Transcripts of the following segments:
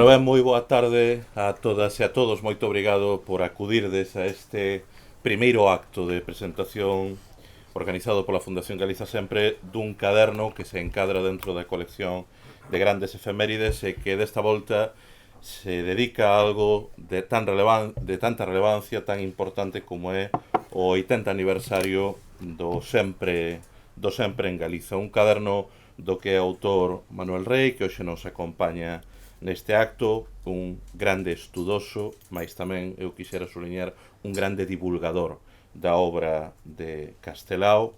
Ora ben, moi boa tarde a todas e a todos. Moito obrigado por acudirdes a este primeiro acto de presentación organizado pola Fundación Galiza Sempre dun caderno que se encadra dentro da colección de grandes efemérides e que desta volta se dedica a algo de tanta relevancia, tan importante como é o 80 aniversario do Sempre en Galiza. Un caderno do que é autor Manuel Rei, que hoxe nos acompaña neste acto, un grande estudoso, mas tamén eu quixera suliñar un grande divulgador da obra de Castelao,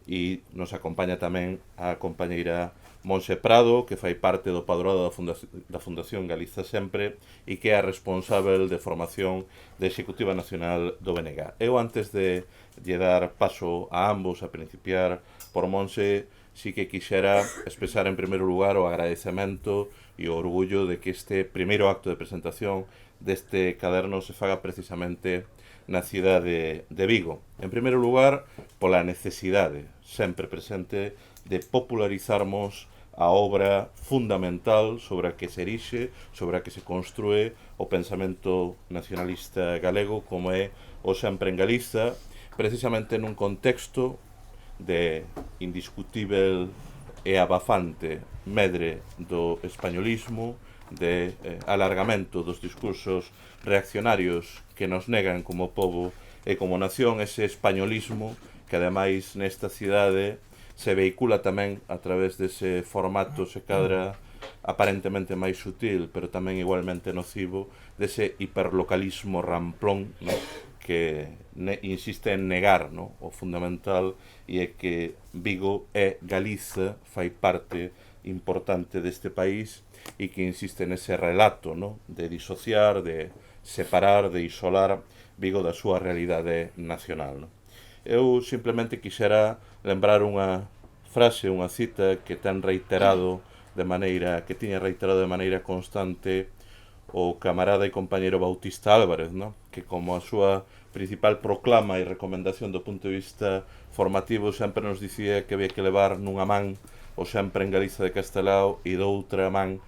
e nos acompaña tamén a compañeira Monse Prado, que fai parte do padroado da Fundación Galiza Sempre e que é a responsável de formación da Executiva Nacional do BNG. Eu, antes de lle dar paso a ambos, a principiar por Monse, sí que quixera expresar en primeiro lugar o agradecemento e o orgullo de que este primeiro acto de presentación deste caderno se faga precisamente na cidade de Vigo. En primeiro lugar, pola necesidade sempre presente de popularizarmos a obra fundamental sobre a que se erixe, sobre a que se construe o pensamento nacionalista galego, como é o Sempre en Galiza, precisamente nun contexto de indiscutível e abafante medre do españolismo, de alargamento dos discursos reaccionarios que nos negan como pobo e como nación ese españolismo que ademais nesta cidade se vehicula tamén a través dese formato se cadra aparentemente máis sutil, pero tamén igualmente nocivo, dese hiperlocalismo ramplón, ¿no?, que insiste en negar, ¿no?, o fundamental, e é que Vigo é Galiza, fai parte importante deste país, e que insiste nese relato, ¿no?, de disociar, de separar, de isolar Vigo da súa realidade nacional, ¿no? Eu simplemente quixera lembrar unha frase, unha cita que tiña reiterado de maneira constante o camarada e compañeiro Bautista Álvarez, ¿no?, que como a súa principal proclama e recomendación do punto de vista formativo sempre nos dicía que había que levar nunha man o Sempre en Galiza de Castelao e doutra man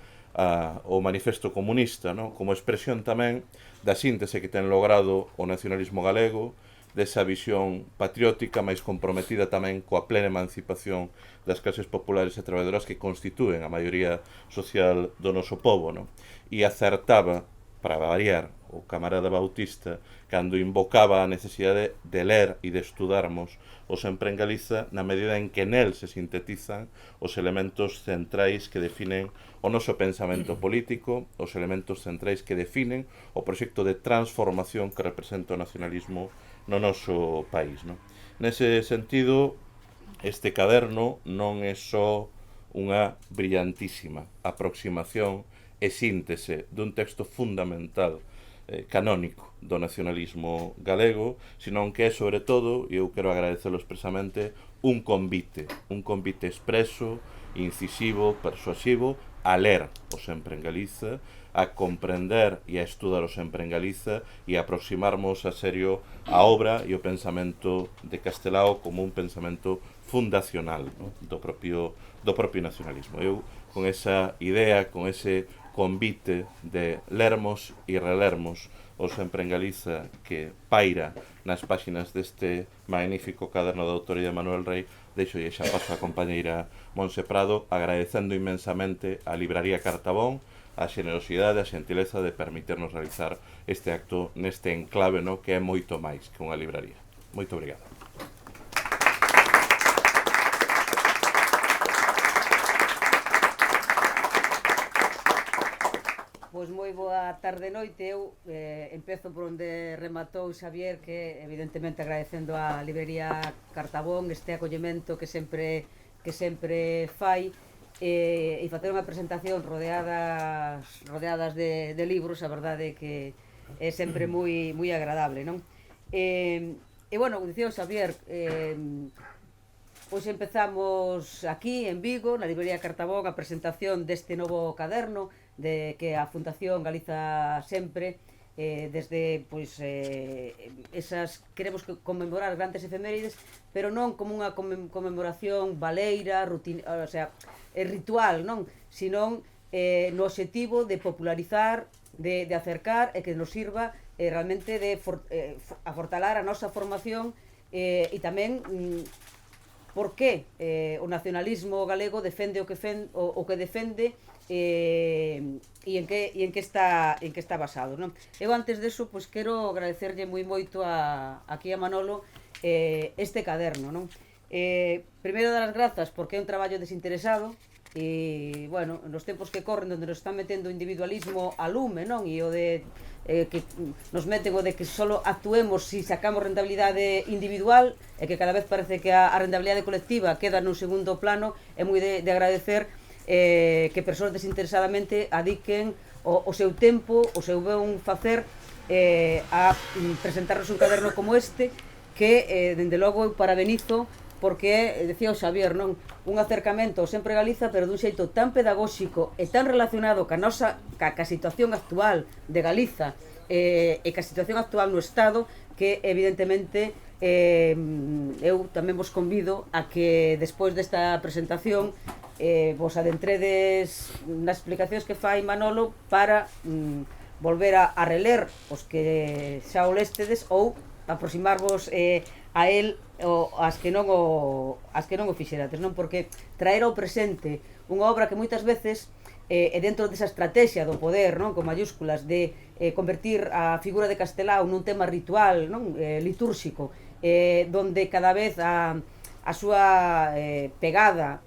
o Manifesto Comunista, ¿no?, como expresión tamén da síntese que ten logrado o nacionalismo galego, desa visión patriótica máis comprometida tamén coa plena emancipación das clases populares e traballadoras que constitúen a maioría social do noso pobo, ¿no? E acertaba, para variar, o camarada Bautista cando invocaba a necesidade de ler e de estudarmos o Sempre en Galiza na medida en que nel se sintetizan os elementos centrais que definen o noso pensamento político, os elementos centrais que definen o proxecto de transformación que representa o nacionalismo no noso país, ¿no? Nese sentido, este caderno non é só unha brillantísima aproximación e síntese dun texto fundamental canónico do nacionalismo galego, senón que é, sobre todo, e eu quero agradecelo expresamente, un convite expreso, incisivo, persuasivo, a ler o Sempre en Galiza, a comprender e a estudar o Sempre en Galiza e a aproximarmos a serio a obra e o pensamento de Castelao como un pensamento fundacional, ¿no?, do propio nacionalismo. Eu, con esa idea, con ese convite de lermos e relermos o Sempre en Galiza que paira nas páxinas deste magnífico caderno da autoría de Manuel Rei, deixo xa paso a compañeira Monse Prado, agradecendo inmensamente a Libraría Cartabón a xenerosidade, a xentileza de permitirnos realizar este acto neste enclave, ¿no?, que é moito máis que unha libraría. Moito obrigado. Pois moi boa tarde e noite. Eu empezo por onde rematou Xavier, que evidentemente agradecendo a Librería Cartabón este acollemento que sempre fai e facer unha presentación rodeadas de libros. A verdade é que é sempre moi agradable, non? E bueno, como dicía o Xavier, pois empezamos aquí en Vigo, na Librería Cartabón, a presentación deste novo caderno de que a Fundación Galiza Sempre desde pois esas queremos conmemorar grandes efemérides, pero non como unha conmemoración baleira, ritual, non, senón no objetivo de popularizar, de acercar e que nos sirva realmente de afortalar a nosa formación e tamén por que o nacionalismo galego defende o que defende e en que está basado, non? Eu antes deso pois quero agradecerlle moito aquí a Manolo este caderno, non? Primeiro dar as grazas porque é un traballo desinteresado e, bueno, nos tempos que corren onde nos están metendo o individualismo a lume, non? E o de que nos meten o de que só actuemos si sacamos rentabilidade individual e que cada vez parece que a rentabilidade colectiva queda nun segundo plano. É moi de agradecer que persoas desinteresadamente adiquen o seu tempo, o seu ben facer a presentarnos un caderno como este que, dende logo, eu parabenizo porque decía o Xavier, non? Un acercamento ao Sempre Galiza, pero dun xeito tan pedagóxico e tan relacionado ca situación actual de Galiza e ca situación actual no Estado que, evidentemente, eu tamén vos convido a que despois desta presentación vos adentredes nas explicacións que fai Manolo para volver a reler os que xa o lestedes ou aproximarvos a él as que non o fixerates, non? Porque traer ao presente unha obra que moitas veces dentro desa estrategia do poder, non? Con mayúsculas, de convertir a figura de Castelao nun tema ritual, non? Litúrxico, donde cada vez a súa pegada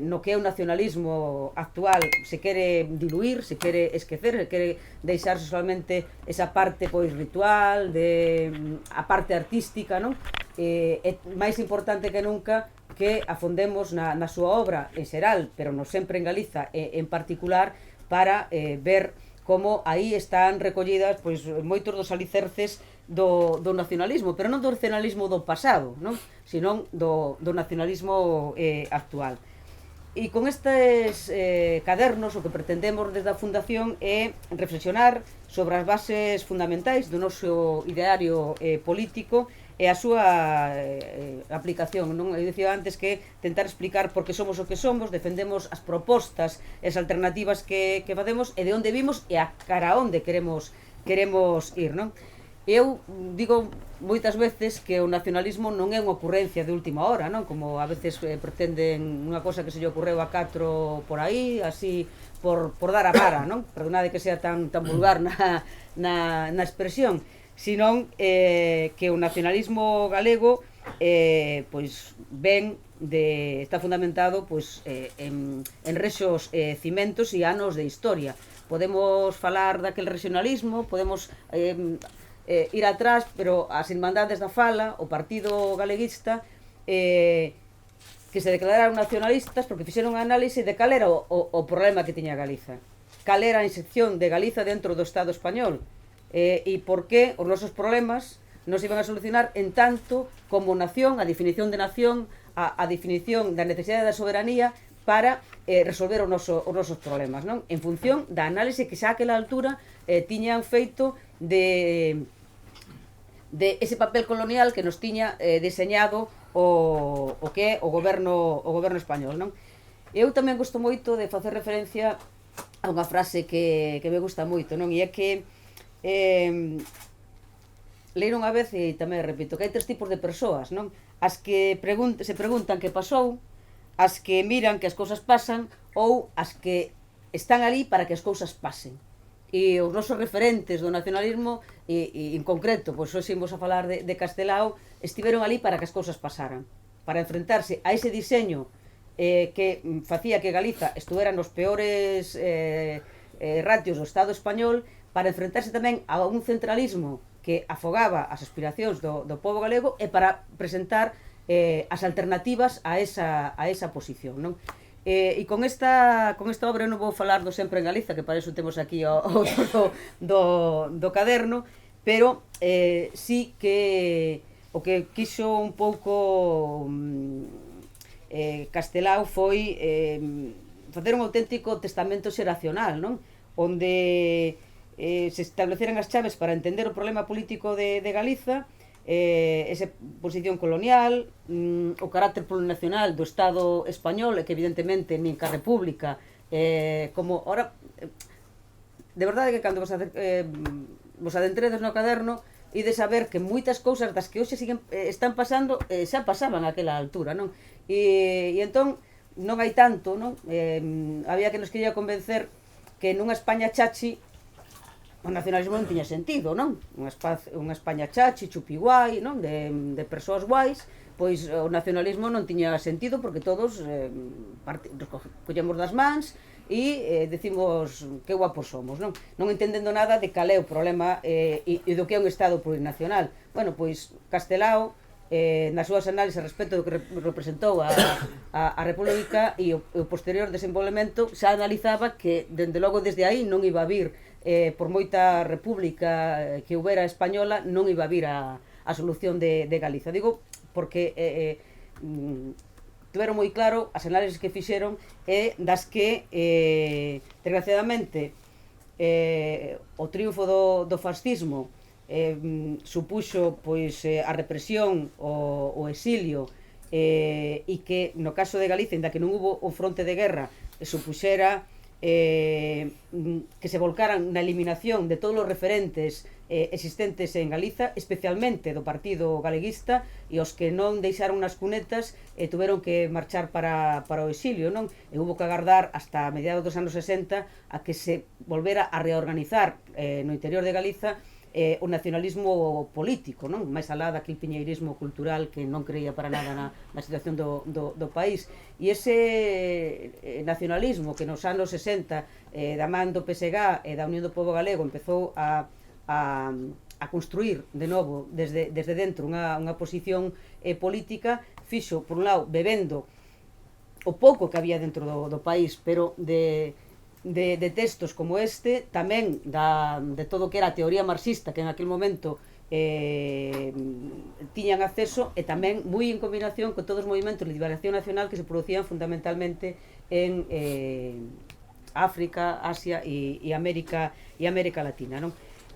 no que é o nacionalismo actual se quere diluir, se quere esquecer, se quere deixarse solamente esa parte pois ritual, a parte artística, non? É máis importante que nunca que afondemos na súa obra en xeral, pero no Sempre en Galiza en particular, para ver como aí están recollidas pois moitos dos alicerces do nacionalismo, pero non do nacionalismo do pasado, non? Sino do nacionalismo actual. E con estes cadernos o que pretendemos desde a Fundación é reflexionar sobre as bases fundamentais do noso ideario político e a súa aplicación, non? Eu dicía antes que tentar explicar por que somos o que somos, defendemos as propostas e as alternativas que facemos e de onde vimos e a cara onde queremos ir, non? Eu digo moitas veces que o nacionalismo non é unha ocurrencia de última hora, non? Como a veces pretenden unha cosa que se lle ocorreu a catro por aí, así por dar a vara, non? Perdonade que sea tan vulgar na expresión, senón que o nacionalismo galego pois está fundamentado pois en rexos cimentos e anos de historia. Podemos falar daquel regionalismo, podemos ir atrás, pero as Irmandades da Fala, o Partido Galeguista, que se declararon nacionalistas porque fixeron análise de cal era o problema que tiña Galiza, cal era a inserción de Galiza dentro do Estado español e por que os nosos problemas non se iban a solucionar en tanto como nación, a definición de nación, a definición da necesidade da soberanía para resolver os nosos problemas, non? En función da análise que xa aquela altura tiñan feito de ese papel colonial que nos tiña deseñado o que é o goberno español, non? Eu tamén gosto moito de facer referencia a unha frase que me gusta moito, non? E é que leiro unha vez e tamén repito que hai tres tipos de persoas, non? As que se preguntan que pasou, as que miran que as cousas pasan ou as que están ali para que as cousas pasen. E os nosos referentes do nacionalismo e en concreto, pois hoxe imos a falar de Castelao, estiveron ali para que as cousas pasaran, para enfrentarse a ese diseño que facía que Galiza estuvera nos peores ratios do Estado español, para enfrentarse tamén a un centralismo que afogaba as aspiracións do pobo galego e para presentar as alternativas a esa posición, non? E con esta obra eu non vou falar do Sempre en Galiza, que para iso temos aquí o do caderno, pero sí que o que quixo un pouco Castelao foi facer un auténtico testamento xeracional, non? Onde se estableceran as chaves para entender o problema político de Galiza, esa posición colonial, o carácter plurinacional do Estado español, e que evidentemente nin ca República como, ora, de verdade que cando vos adentredes no caderno, e de saber que moitas cousas das que hoxe están pasando xa pasaban a aquela altura, non? E entón non hai tanto, non? Había que nos quería convencer que nunha España chachi o nacionalismo non tiña sentido, non? Unha España chachi, chupi guai, non? De persoas guais, pois o nacionalismo non tiña sentido porque todos collemos das mans e decimos que guapos somos, non? Non entendendo nada de cal é o problema e do que é un Estado plurinacional. Bueno, pois Castelao, nas súas análises respecto do que representou a República e o posterior desenvolvemento, xa analizaba que, dende logo, desde aí non iba a vir, por moita república que houbera española, non iba a vir a solución de Galiza. Digo, porque tiveron moi claro as análises que fixeron das que, desgraciadamente, o triunfo do fascismo supuxo pois a represión, o exilio, e que no caso de Galicia, ainda que non hubo un fronte de guerra, supuxera que se volcaran na eliminación de todos os referentes existentes en Galiza, especialmente do Partido Galeguista, e os que non deixaron nas cunetas tuveron que marchar para o exilio, non? E hubo que agardar hasta mediados dos anos 60 a que se volvera a reorganizar no interior de Galiza o nacionalismo político, non? Mais alá daquele piñeirismo cultural que non creía para nada na situación do país. E ese nacionalismo que nos anos 60 da man do PSG e da Unión do Pobo Galego empezou a construir de novo desde dentro unha posición política, fixo, por un lado, bebendo o pouco que había dentro do país, pero de textos como este, tamén de todo o que era a teoría marxista que en aquel momento tiñan acceso, e tamén moi en combinación con todos os movimentos de liberación nacional que se producían fundamentalmente en África, Asia e América Latina, non?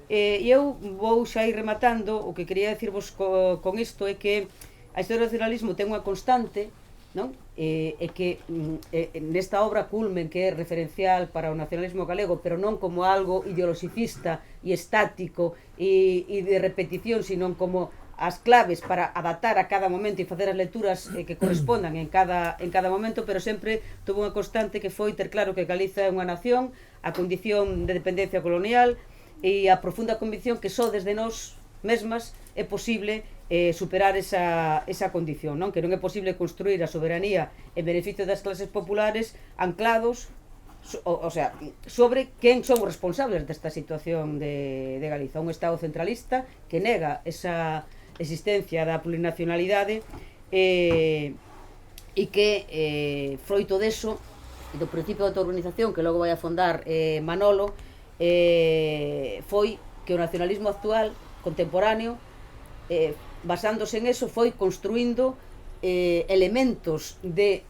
E eu vou xa ir rematando. O que quería decirvos con isto é que a historia do nacionalismo ten unha constante, non? E que nesta obra Culmen, que é referencial para o nacionalismo galego, pero non como algo ideologicista e estático e de repetición, sino como as claves para adaptar a cada momento e facer as lecturas que correspondan en cada momento, pero sempre tuvo unha constante que foi ter claro que Galiza é unha nación, a condición de dependencia colonial e a profunda convicción que só desde nós mesmas é posible superar esa condición, non? Que non é posible construir a soberanía en beneficio das clases populares anclados sobre quen son os responsables desta situación de Galiza. Un Estado centralista que nega esa existencia da plurinacionalidade e que froito deso e do principio de autoorganización que logo vai a fondar Manolo, foi que o nacionalismo actual contemporáneo, basándose en eso, foi construindo elementos de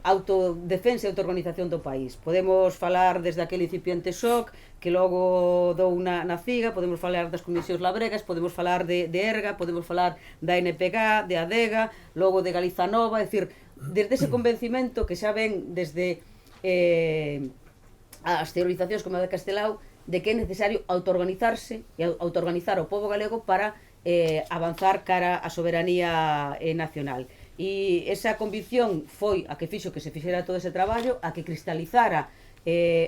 autodefensa e autoorganización do país. Podemos falar desde aquele incipiente SOC que logo dou na CIGA, podemos falar das comisións labregas, podemos falar de ERGA, podemos falar da NPG, de ADEGA, logo de Galiza Nova, é dicir, desde ese convencimento que xa ven desde as teorizacións como a de Castelao, de que é necesario autoorganizarse e autoorganizar o pobo galego para avanzar cara á soberanía nacional. E esa convicción foi a que fixo que se fixera todo ese traballo, a que cristalizara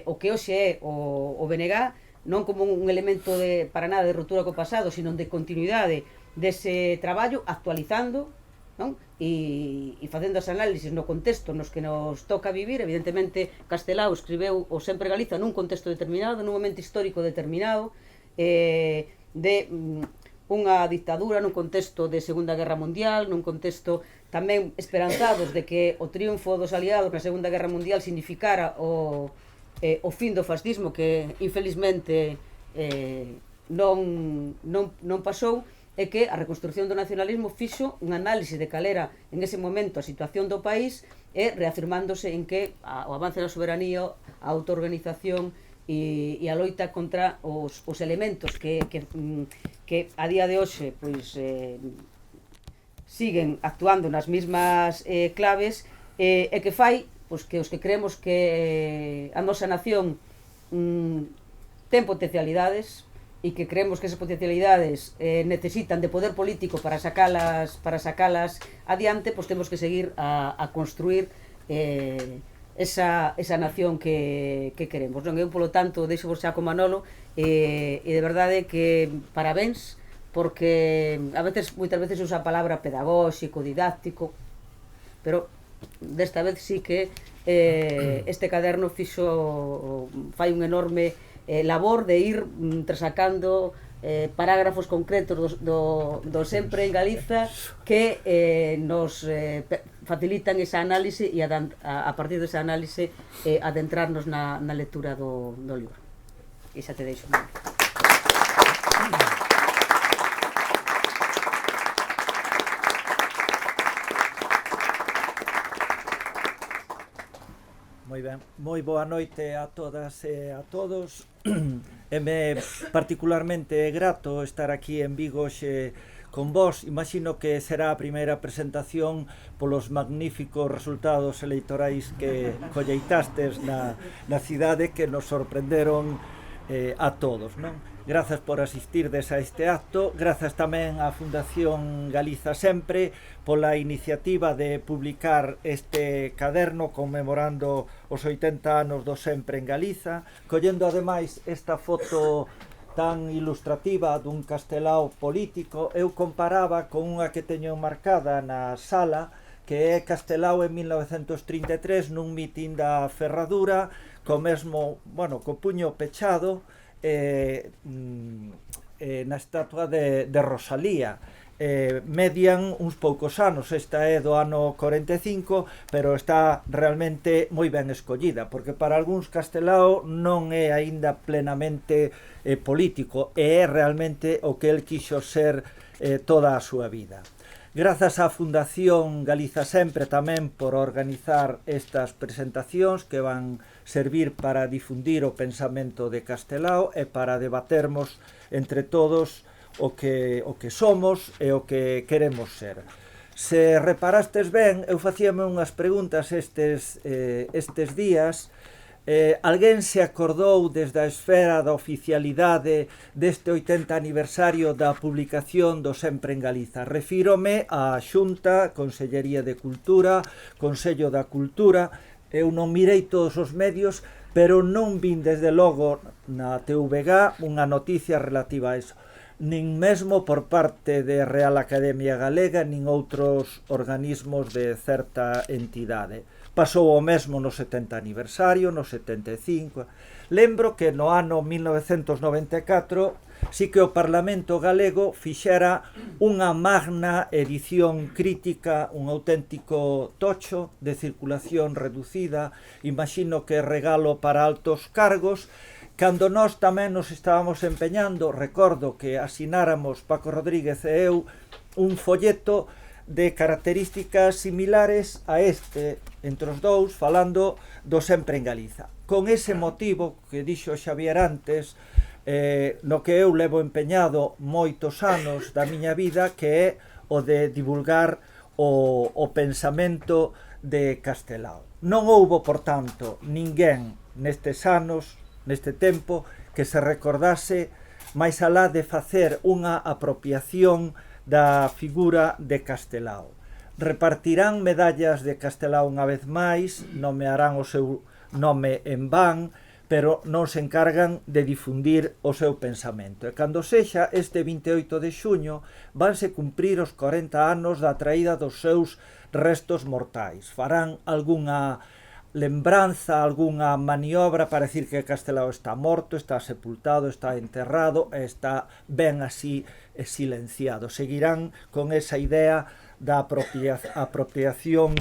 o que hoxe é o BNG, non como un elemento para nada de ruptura co pasado, sino de continuidade dese traballo, actualizando, non? E facendo as análisis no contexto nos que nos toca vivir. Evidentemente, Castelao escribeu o Sempre Galiza nun contexto determinado, nun momento histórico determinado, de unha dictadura, nun contexto de Segunda Guerra Mundial, nun contexto tamén esperanzados de que o triunfo dos aliados na Segunda Guerra Mundial significara o fin do fascismo, que infelizmente non pasou, é que a reconstrucción do nacionalismo fixo un análise de cal era en ese momento a situación do país e reafirmándose en que o avance da soberanía, a autoorganización e a loita contra os elementos que a día de hoxe pois siguen actuando nas mesmas claves e que fai os que creemos que a nosa nación ten potencialidades e que creemos que esas potencialidades necesitan de poder político para sacalas adiante, pois temos que seguir a construir esa nación que queremos, non? Eu, polo tanto, deixo vos xa con Manolo e de verdade que parabéns, porque moitas veces usa a palabra pedagóxico, didáctico, pero desta vez sí que este caderno fai un enorme labor de ir tresacando parágrafos concretos do Sempre en Galiza que nos facilitan esa análise e a partir desa análise adentrarnos na lectura do libro. E xa te deixo. Moi ben, moi boa noite a todas e a todos. É-me particularmente grato estar aquí en Vigo xe con vos. Imagino que será a primeira presentación polos magníficos resultados electorais que colleitastes na cidade, que nos sorprenderon a todos, non? Grazas por asistirdes a este acto, grazas tamén á Fundación Galiza Sempre pola iniciativa de publicar este caderno conmemorando os 80 anos do Sempre en Galiza, collendo ademais esta foto tan ilustrativa dun Castelao político. Eu comparaba con unha que teño marcada na sala, que é Castelao en 1933 nun mitin da Ferradura, co mesmo, co puño pechado, na estatua de Rosalía. Median uns poucos anos, esta é do ano 45, pero está realmente moi ben escollida, porque para algúns Castelao non é aínda plenamente político, e é realmente o que el quixo ser toda a súa vida. Grazas á Fundación Galiza Sempre tamén por organizar estas presentacións que van servir para difundir o pensamento de Castelao e para debatermos entre todos o que somos e o que queremos ser. Se reparastes ben, eu facíame unhas preguntas estes días. Alguén se acordou desde a esfera da oficialidade deste 80 aniversario da publicación do Sempre en Galiza? Refírome á Xunta, Consellería de Cultura, Consello da Cultura. Eu non mirei todos os medios, pero non vin desde logo na TVG unha noticia relativa a eso, nin mesmo por parte de Real Academia Galega, nin outros organismos de certa entidade. Pasou o mesmo no 70 aniversario, no 75. Lembro que no ano 1994 si que o Parlamento galego fixera unha magna edición crítica, un auténtico tocho de circulación reducida, imagino que regalo para altos cargos, cando nós tamén nos estábamos empeñando. Recordo que asináramos Paco Rodríguez e eu un folleto de características similares a este, entre os dous, falando do Sempre en Galiza. Con ese motivo que dixo Xavier antes, no que eu levo empeñado moitos anos da miña vida, que é o de divulgar o pensamento de Castelao. Non houbo, por tanto, ninguén nestes anos, neste tempo, que se recordase máis alá de facer unha apropiación da figura de Castelao. Repartirán medallas de Castelao unha vez máis, nomearán o seu nome en van, pero non se encargan de difundir o seu pensamento. E cando sexa este 28 de xuño, vanse cumprir os 40 anos da traída dos seus restos mortais. Farán algunha lembranza, algunha maniobra para decir que Castelao está morto, está sepultado, está enterrado e está ben así silenciado. Seguirán con esa idea da apropiación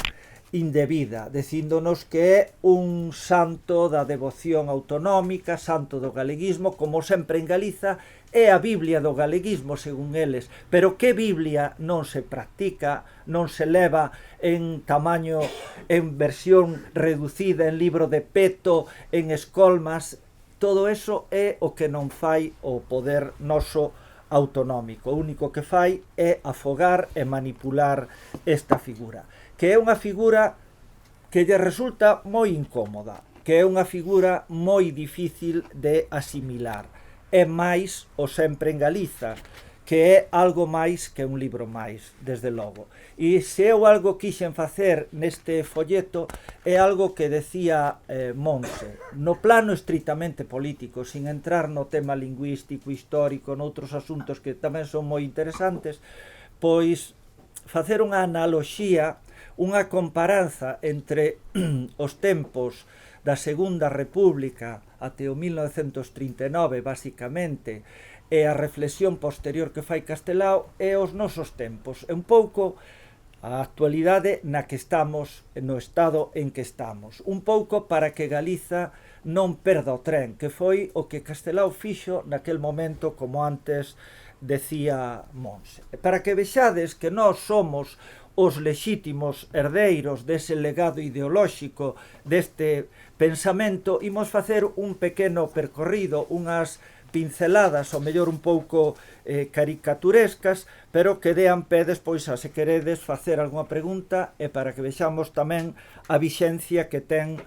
indebida, dicíndonos que é un santo da devoción autonómica, santo do galeguismo, como Sempre en Galiza é a Biblia do galeguismo, según eles. Pero que Biblia non se practica, non se leva en tamaño, en versión reducida, en libro de peto, en escolmas? Todo eso é o que non fai o poder noso autonómico. O único que fai é afogar e manipular esta figura, que é unha figura que lle resulta moi incómoda, que é unha figura moi difícil de asimilar. É máis o Sempre en Galiza, que é algo máis que un libro máis, desde logo. E se eu algo quixen facer neste folleto é algo que decía Monse, no plano estritamente político, sin entrar no tema lingüístico, histórico, noutros asuntos que tamén son moi interesantes, pois facer unha analoxía, unha comparanza entre os tempos da Segunda República até o 1939, basicamente, e a reflexión posterior que fai Castelao e os nosos tempos, e un pouco a actualidade na que estamos, no estado en que estamos, un pouco para que Galiza non perda o tren, que foi o que Castelao fixo naquel momento, como antes decía Monse. Para que vexades que nós somos os lexítimos herdeiros dese legado ideolóxico, deste pensamento, imos facer un pequeno percorrido, unhas pinceladas, ao mellor un pouco caricaturescas, pero que dean pé despois a, se queredes, facer algunha pregunta e para que vexamos tamén a vixencia que teñen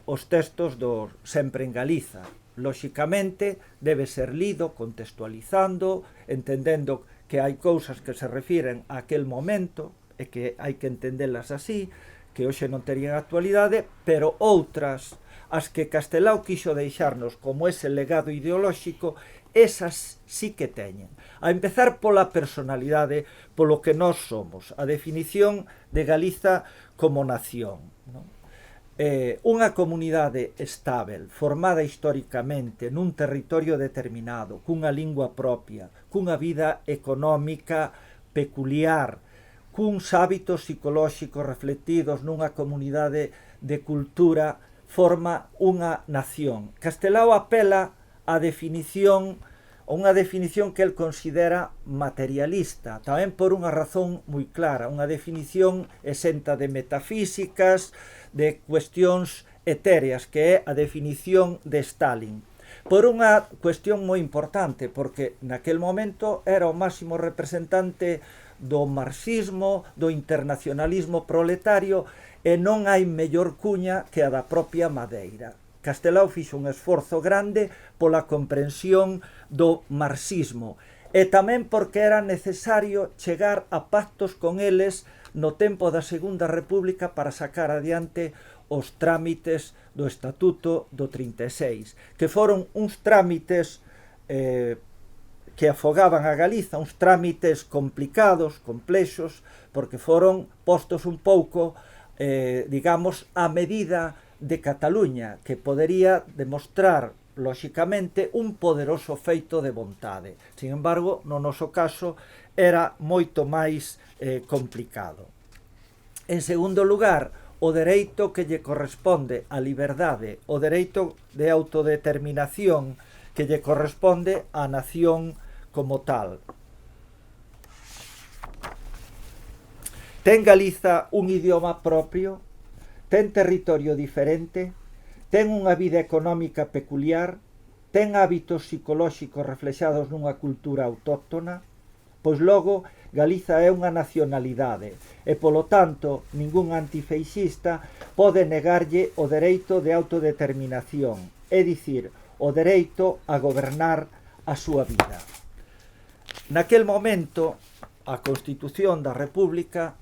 os textos do Sempre en Galiza. Lóxicamente, debe ser lido contextualizando, entendendo que hai cousas que se refiren a aquel momento e que hai que entendelas así, que hoxe non terían actualidade, pero outras, as que Castelao quixo deixarnos como ese legado ideolóxico, esas sí que teñen. A empezar pola personalidade, polo que nós somos, a definición de Galiza como nación, non? Unha comunidade estável, formada históricamente nun territorio determinado, cunha lingua propia, cunha vida económica peculiar, cuns hábitos psicolóxicos reflectidos nunha comunidade de cultura, forma unha nación. Castelao apela á definición, unha definición que el considera materialista, tamén por unha razón moi clara, unha definición exenta de metafísicas, de cuestións etéreas, que é a definición de Stalin. Por unha cuestión moi importante, porque naquel momento era o máximo representante do marxismo, do internacionalismo proletario, e non hai mellor cuña que a da propia Madeira. Castelao fixo un esforzo grande pola comprensión do marxismo e tamén porque era necesario chegar a pactos con eles no tempo da Segunda República para sacar adiante os trámites do Estatuto do 36, que foron uns trámites que afogaban a Galiza, uns trámites complicados, complexos, porque foron postos un pouco digamos, a medida de Cataluña, que podería demostrar, lóxicamente, un poderoso feito de vontade. Sin embargo, no noso caso, era moito máis complicado. En segundo lugar, o dereito que lle corresponde á liberdade, o dereito de autodeterminación que lle corresponde á nación como tal. Ten Galiza un idioma propio, ten territorio diferente, ten unha vida económica peculiar, ten hábitos psicolóxicos reflexados nunha cultura autóctona, pois logo Galiza é unha nacionalidade e, polo tanto, ningún antifeixista pode negarlle o dereito de autodeterminación, é dicir, o dereito a gobernar a súa vida. Naquel momento, a Constitución da República,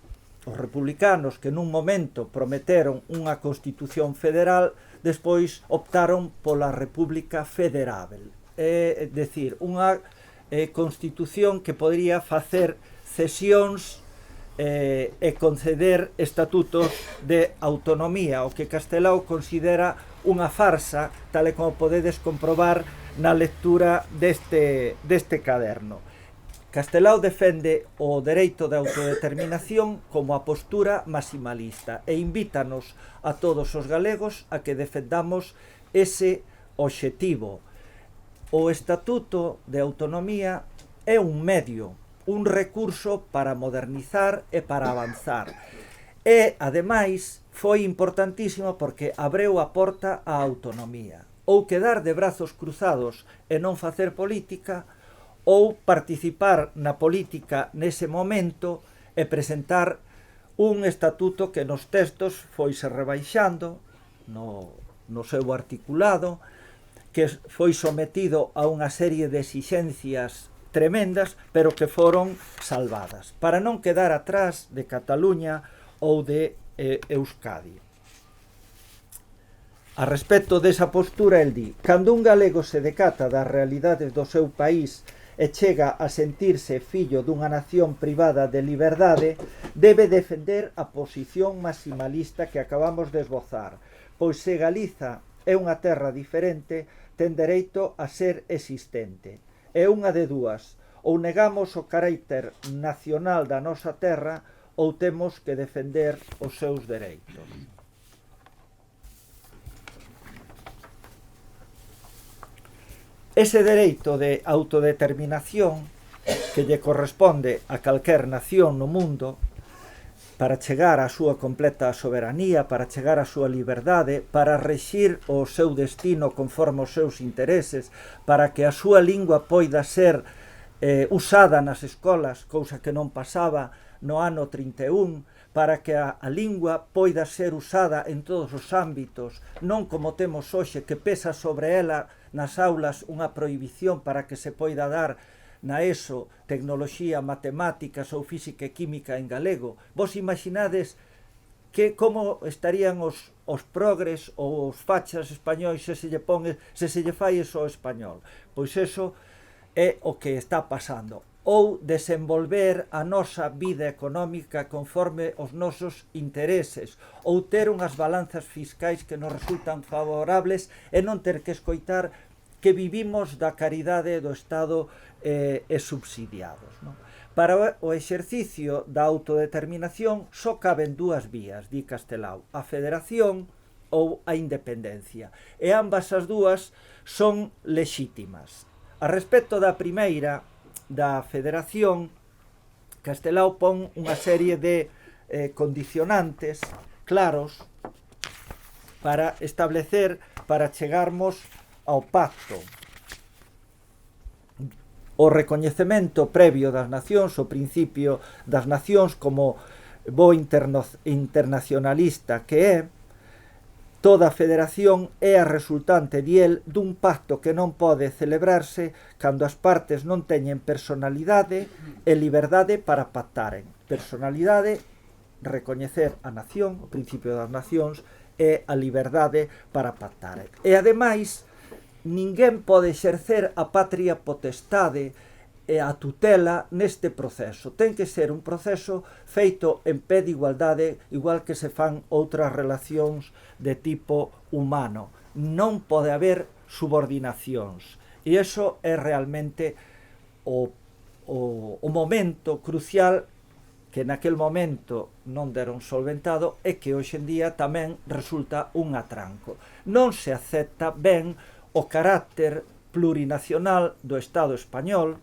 os republicanos que nun momento prometeron unha Constitución federal, despois optaron pola República Federável, é dicir, unha Constitución que podría facer cesións e conceder estatutos de autonomía, o que Castelao considera unha farsa, tal e como podedes comprobar na lectura deste caderno. Castelao defende o dereito de autodeterminación como a postura maximalista e invítanos a todos os galegos a que defendamos ese obxectivo. O Estatuto de Autonomía é un medio, un recurso para modernizar e para avanzar. E, ademais, foi importantísimo porque abreu a porta á autonomía. Ou quedar de brazos cruzados e non facer política, ou participar na política nese momento e presentar un estatuto que nos textos foise rebaixando no seu articulado, que foi sometido a unha serie de exixencias tremendas, pero que foron salvadas, para non quedar atrás de Cataluña ou de Euskadi. A respecto desa postura, el di: cando un galego se decata das realidades do seu país e chega a sentirse fillo dunha nación privada de liberdade, debe defender a posición maximalista que acabamos de esbozar, pois se Galiza é unha terra diferente, ten dereito a ser existente. É unha de dúas: ou negamos o carácter nacional da nosa terra ou temos que defender os seus dereitos. Ese dereito de autodeterminación que lle corresponde a calquer nación no mundo para chegar á súa completa soberanía, para chegar á súa liberdade, para rexir o seu destino conforme os seus intereses, para que a súa lingua poida ser usada nas escolas, cousa que non pasaba no ano 31, para que a lingua poida ser usada en todos os ámbitos, non como temos hoxe, que pesa sobre ela nas aulas unha prohibición para que se poida dar na ESO tecnoloxía, matemáticas ou física e química en galego. Vos imaginades que como estarían os progres ou os fachas españois se se lle fai eso ao español? Pois eso é o que está pasando. Ou desenvolver a nosa vida económica conforme os nosos intereses, ou ter unhas balanzas fiscais que nos resultan favorables e non ter que escoitar que vivimos da caridade do Estado e subsidiados. Non? Para o exercicio da autodeterminación só caben dúas vías, di Castelao: a federación ou a independencia. E ambas as dúas son lexítimas. A respecto da primeira, da federación, Castelao pon unha serie de condicionantes claros para establecer, para chegarmos ao pacto. O recoñecemento previo das nacións, o principio das nacións como bo internacionalista que é, toda a federación é a resultante diel dun pacto que non pode celebrarse cando as partes non teñen personalidade e liberdade para pactaren. Personalidade, recoñecer a nación, o principio das nacións, e a liberdade para pactaren. E ademais, ninguén pode exercer a patria potestade e a tutela neste proceso. Ten que ser un proceso feito en pé de igualdade, igual que se fan outras relacións de tipo humano. Non pode haber subordinacións. E iso é realmente o momento crucial que naquel momento non deron solventado e que hoxe en día tamén resulta un atranco. Non se acepta ben o carácter plurinacional do Estado español,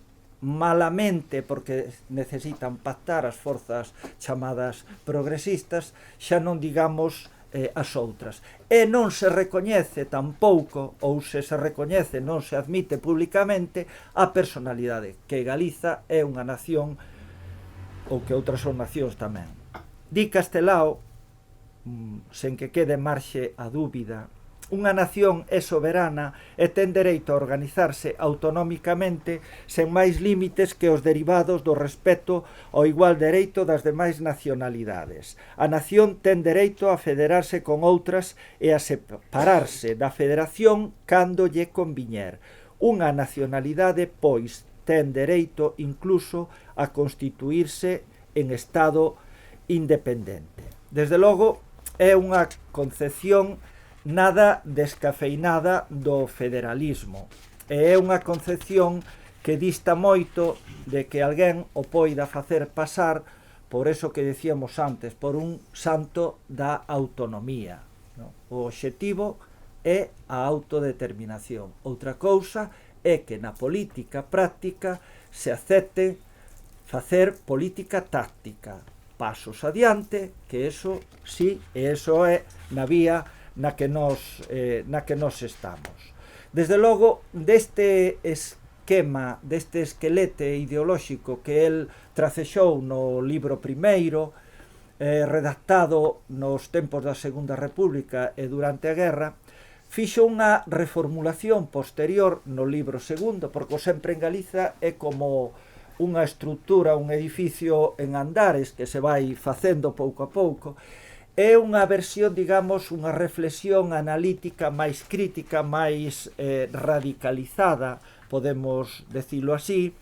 malamente porque necesitan pactar as forzas chamadas progresistas, xa non digamos as outras. E non se recoñece tampouco, ou se recoñece non se admite públicamente a personalidade, que Galiza é unha nación, ou que outras son nacións tamén. Di Castelao, sen que quede marxe a dúbida, unha nación é soberana e ten dereito a organizarse autonómicamente sen máis límites que os derivados do respeto ao igual dereito das demais nacionalidades. A nación ten dereito a federarse con outras e a separarse da federación cando lle conviñer. Unha nacionalidade, pois, ten dereito incluso a constituirse en Estado independente. Desde logo, é unha concepción nada descafeinada do federalismo. E é unha concepción que dista moito de que alguén o poida facer pasar, por eso que decíamos antes, por un santo da autonomía. No? O obxectivo é a autodeterminación. Outra cousa é que na política práctica se acepte facer política táctica. Pasos adiante, que eso sí, e eso é na vía na que nos estamos. Desde logo, deste esquema, deste esquelete ideolóxico que el tracexou no libro primeiro, redactado nos tempos da Segunda República e durante a guerra, fixo unha reformulación posterior no libro segundo, porque o Sempre en Galiza é como unha estrutura, un edificio en andares que se vai facendo pouco a pouco. É unha versión, digamos, unha reflexión analítica máis crítica, máis radicalizada, podemos decirlo así,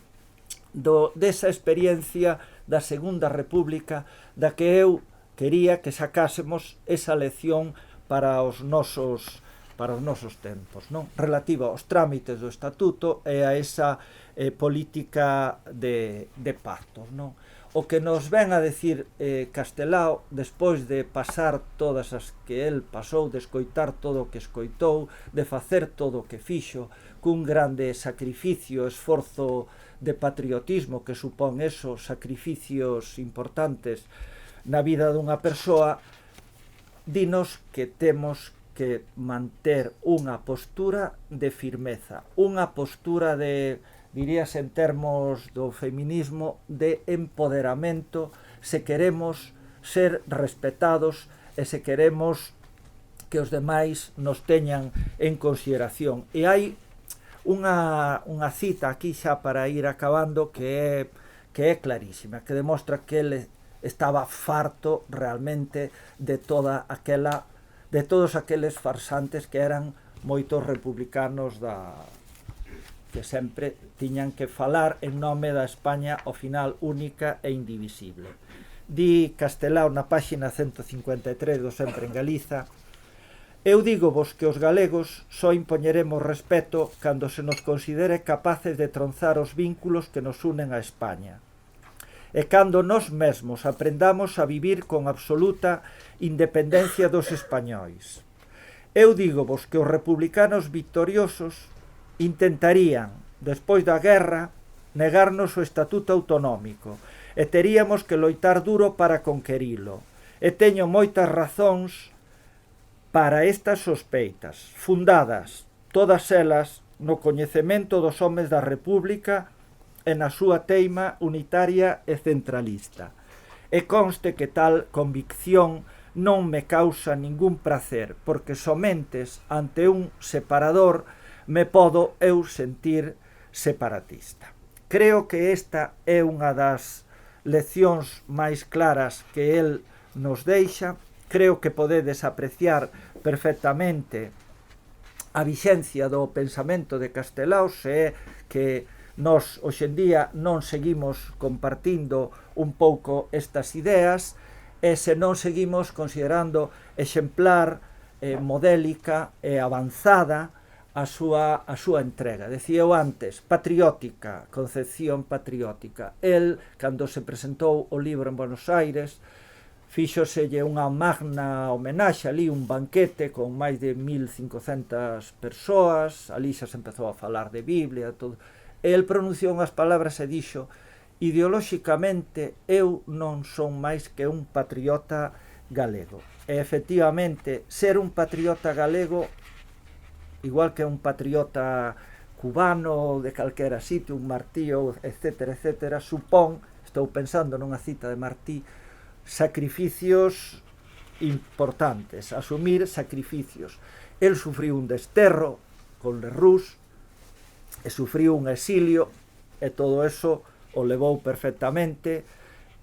desa experiencia da Segunda República, da que eu quería que sacásemos esa lección para os nosos tempos, non? Relativa aos trámites do estatuto e a esa política de pactos, non? O que nos ven a decir Castelao, despois de pasar todas as que el pasou, de escoitar todo o que escoitou, de facer todo o que fixo, cun grande sacrificio, esforzo de patriotismo que supón esos sacrificios importantes na vida dunha persoa, dinos que temos que manter unha postura de firmeza, unha postura de, dirías en termos do feminismo, de empoderamento, se queremos ser respetados e se queremos que os demais nos teñan en consideración. E hai unha cita aquí xa para ir acabando que é clarísima, que demostra que ele estaba farto realmente de todos aqueles farsantes que eran moitos republicanos que sempre tiñan que falar en nome da España ao final única e indivisible. Di Castelao na páxina 153 do Sempre en Galiza: eu dígovos que os galegos só impoñeremos respeto cando se nos considere capaces de tronzar os vínculos que nos unen a España, e cando nós mesmos aprendamos a vivir con absoluta independencia dos españois. Eu dígovos que os republicanos victoriosos intentarían, despois da guerra, negarnos o estatuto autonómico e teríamos que loitar duro para conquerilo. E teño moitas razóns para estas sospeitas, fundadas, todas elas, no coñecemento dos homes da República e na súa teima unitaria e centralista. E conste que tal convicción non me causa ningún prazer, porque somentes ante un separador me podo eu sentir separatista. Creo que esta é unha das leccións máis claras que el nos deixa. Creo que podedes apreciar perfectamente a vixencia do pensamento de Castelao, se é que nós hoxendía non seguimos compartindo un pouco estas ideas e se non seguimos considerando exemplar, modélica e avanzada a súa entrega. Decía eu antes, patriótica, concepción patriótica. El, cando se presentou o libro en Buenos Aires, fíxoselle unha magna homenaxe ali, un banquete con máis de 1500 persoas, ali xa se empezou a falar de Biblia, todo. El pronunciou unhas palabras e dixo: ideolóxicamente eu non son máis que un patriota galego. E efectivamente, ser un patriota galego, igual que un patriota cubano de calquera sitio, un Martí, etcétera, etcétera, supón, estou pensando nunha cita de Martí, sacrificios importantes, asumir sacrificios. El sufriu un desterro con Lerroux e sufriu un exilio e todo eso o levou perfectamente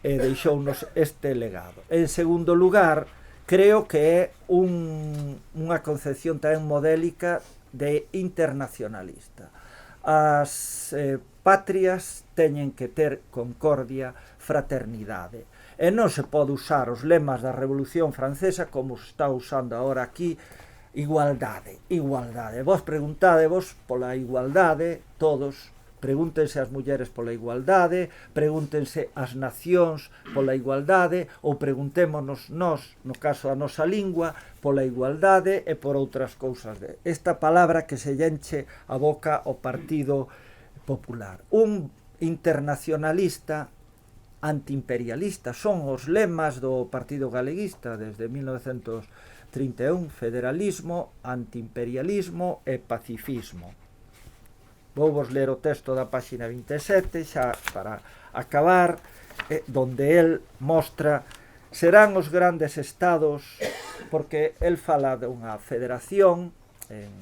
e deixounos este legado. En segundo lugar, creo que é unha concepción tamén modélica de internacionalista. As patrias teñen que ter concordia, fraternidade. E non se pode usar os lemas da Revolución Francesa como se está usando agora aquí, igualdade, igualdade. Vos preguntadevos pola igualdade, todos. Pregúntense as mulleres pola igualdade, pregúntense as nacións pola igualdade, ou preguntémonos nós, no caso da nosa lingua, pola igualdade e por outras cousas. Esta palabra que se enche a boca ao Partido Popular. Un internacionalista antiimperialista, son os lemas do Partido Galeguista desde 1931, federalismo, antiimperialismo e pacifismo. Vou vos ler o texto da páxina 27, xa para acabar, donde el mostra serán os grandes estados, porque el fala dunha federación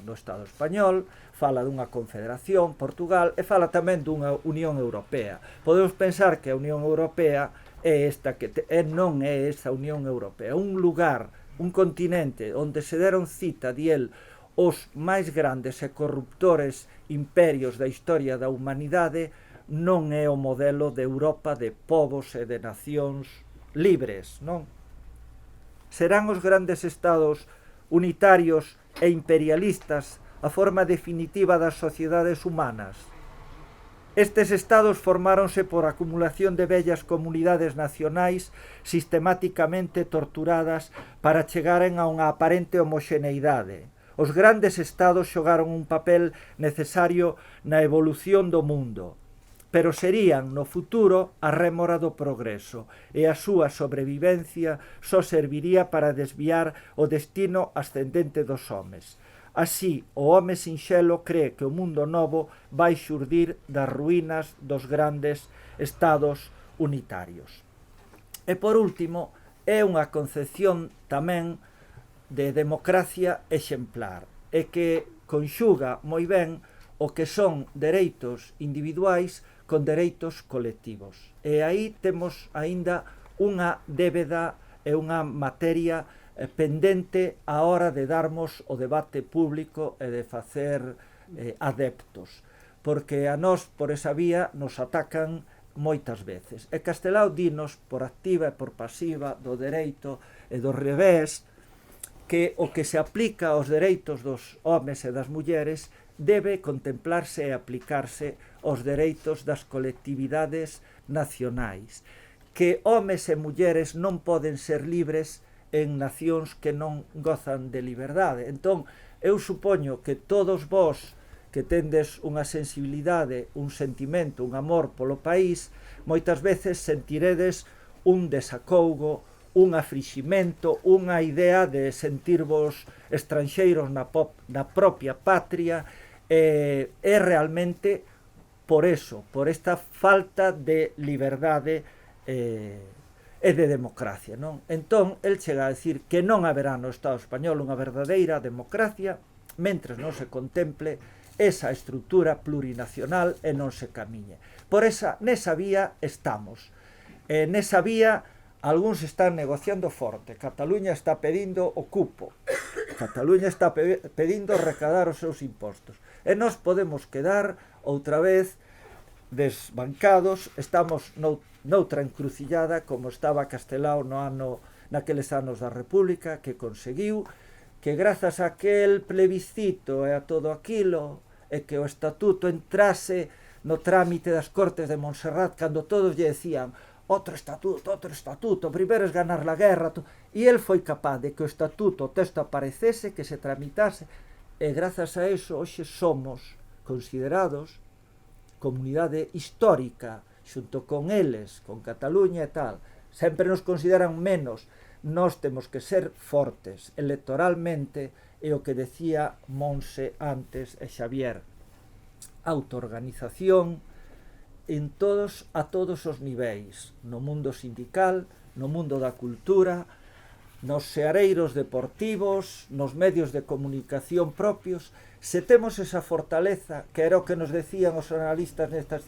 no Estado español, fala dunha confederación, Portugal, e fala tamén dunha Unión Europea. Podemos pensar que a Unión Europea é esta que non é esta Unión Europea, un lugar, un continente onde se deron cita diel os máis grandes e corruptores imperios da historia da humanidade, non é o modelo de Europa de povos e de nacións libres, non? Serán os grandes estados unitarios e imperialistas a forma definitiva das sociedades humanas. Estes estados formáronse por acumulación de vellas comunidades nacionais sistemáticamente torturadas para chegaren a unha aparente homoxeneidade. Os grandes estados xogaron un papel necesario na evolución do mundo, pero serían no futuro a rémora do progreso, e a súa sobrevivencia só serviría para desviar o destino ascendente dos homes. Así, o home sinxelo cree que o mundo novo vai xurdir das ruínas dos grandes estados unitarios. E por último, é unha concepción tamén de democracia exemplar, e que conxuga moi ben o que son dereitos individuais con dereitos colectivos. E aí temos aínda unha débeda e unha materia pendente a hora de darmos o debate público e de facer adeptos, porque a nós por esa vía nos atacan moitas veces. E Castelao dinos por activa e por pasiva do dereito e do revés que o que se aplica aos dereitos dos homes e das mulleres debe contemplarse e aplicarse aos dereitos das colectividades nacionais, que homes e mulleres non poden ser libres en nacións que non gozan de liberdade. Entón, eu supoño que todos vós que tendes unha sensibilidade, un sentimento, un amor polo país, moitas veces sentiredes un desacougo, un afriximento, unha idea de sentirvos estranxeiros na propia patria, é realmente por eso, por esta falta de liberdade e de democracia, non? Entón, el chega a decir que non haberá no Estado español unha verdadeira democracia mentres non se contemple esa estrutura plurinacional e non se camiñe. Nesa vía estamos. Nesa vía algúns están negociando forte. Cataluña está pedindo o cupo. Cataluña está pedindo recadar os seus impostos. E nós podemos quedar outra vez desbancados, estamos noutra encrucillada como estaba Castelao naqueles anos da República, que conseguiu que grazas a aquel plebiscito e a todo aquilo e que o estatuto entrase no trámite das Cortes de Montserrat, cando todos lle decían outro estatuto, primeiro es ganar la guerra, e el foi capaz de que o estatuto, o texto aparecese, que se tramitase, e grazas a eso hoxe somos considerados comunidade histórica, xunto con eles, con Cataluña e tal. Sempre nos consideran menos. Nós temos que ser fortes electoralmente, e o que decía Monse antes e Xavier, autoorganización a todos os niveis, no mundo sindical, no mundo da cultura, nos seareiros deportivos, nos medios de comunicación propios. Se temos esa fortaleza, que era o que nos decían os analistas nestas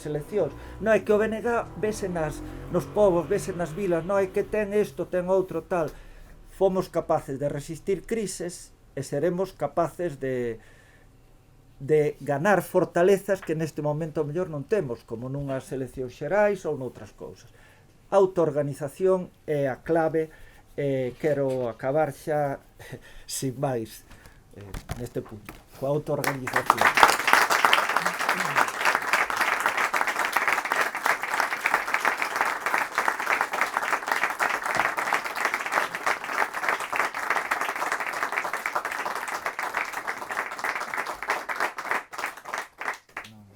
eleccións, non é que o BNG vese nos povos, vese nas vilas, non é que ten isto, ten outro tal. Fomos capaces de resistir crises e seremos capaces de ganar fortalezas que neste momento mellor non temos, como nunhas eleccións xerais ou noutras cousas. Autoorganización é a clave. Quero acabar xa sin máis neste punto, coa autoorganización.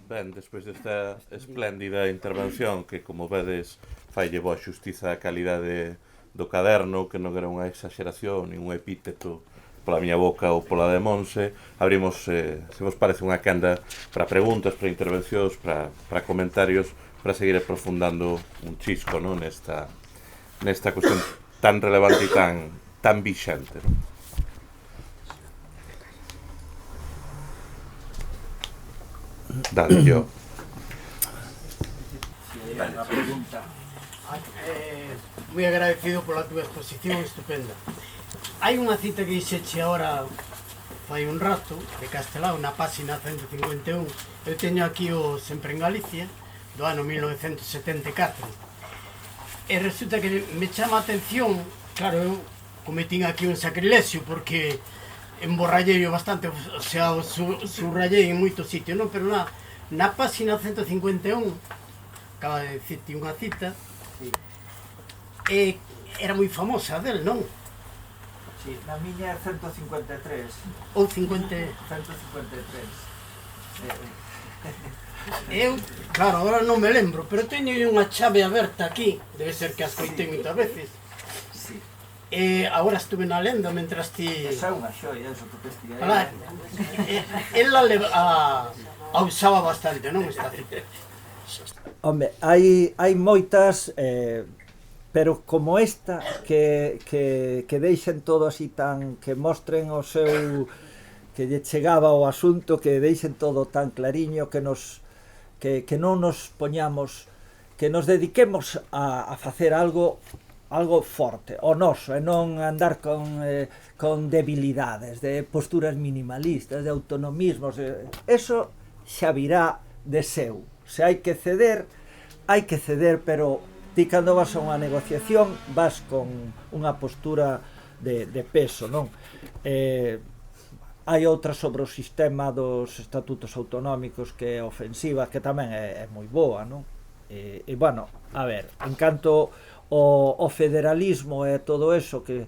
Ben, despois desta espléndida intervención que, como vedes, faille boa xustiza a calidade do caderno, que non era unha exageración nin un epíteto pola miña boca ou pola de Monse, abrimos, se vos parece, unha quenda para preguntas, para intervencións, para comentarios, para seguir aprofundando un chisco, non, nesta cuestión tan relevante e tan vixente, non? Dale, yo. Moi agradecido pola túa exposición estupenda. Hai unha cita que dixeche agora fai un rato, de Castelao, na páxina 151. Eu teño aquí o Sempre en Galicia, do ano 1974. E resulta que me chama a atención, claro, eu cometín aquí un sacrilexio, porque emborrallei bastante, o sea, subrayei en moitos sitios, non? Pero na páxina 151, acaba de dicirte unha cita, era moi famosa del, non? Sí, na miña é 153. Ou 50... 153. Eu, claro, agora non me lembro, pero teño unha chave aberta aquí, debe ser que as coitei moitas veces. Sí. E agora estuve na lenda mentras ti... Esa é unha xoia, eso que testiga. Ela a usaba bastante, non? Esta cita. Home, hai moitas, pero como esta, que deixen todo así tan... que mostren o seu... que lle chegaba o asunto, que deixen todo tan clariño, que non nos poñamos, que nos dediquemos a facer algo forte, o noso, e non andar con debilidades, de posturas minimalistas, de autonomismos, eso xa virá de seu. Se hai que ceder, pero ti cando vas a unha negociación vas con unha postura de peso, non? Hai outra sobre o sistema dos estatutos autonómicos que é ofensiva, que tamén é moi boa, non? E bueno, a ver, en canto o federalismo e todo eso, que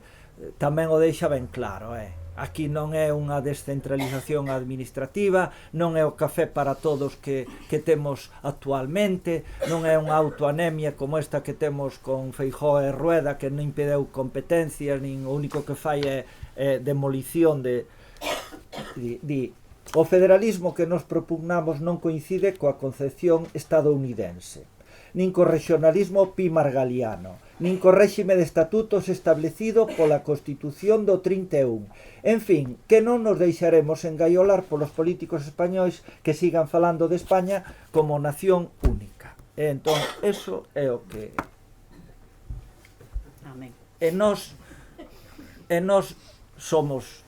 tamén o deixa ben claro, aquí non é unha descentralización administrativa, non é o café para todos que temos actualmente, non é unha autoanemia como esta que temos con Feijóo e Rueda, que non impedeu competencias, nin o único que fai é demolición de... O federalismo que nos propugnamos non coincide coa concepción estadounidense, nin co regionalismo pimargaliano, nin co réxime de estatutos establecido pola Constitución do 31. En fin, que non nos deixaremos engaiolar polos políticos españois que sigan falando de España como nación única. E entón, eso é o que... Amén. E nós somos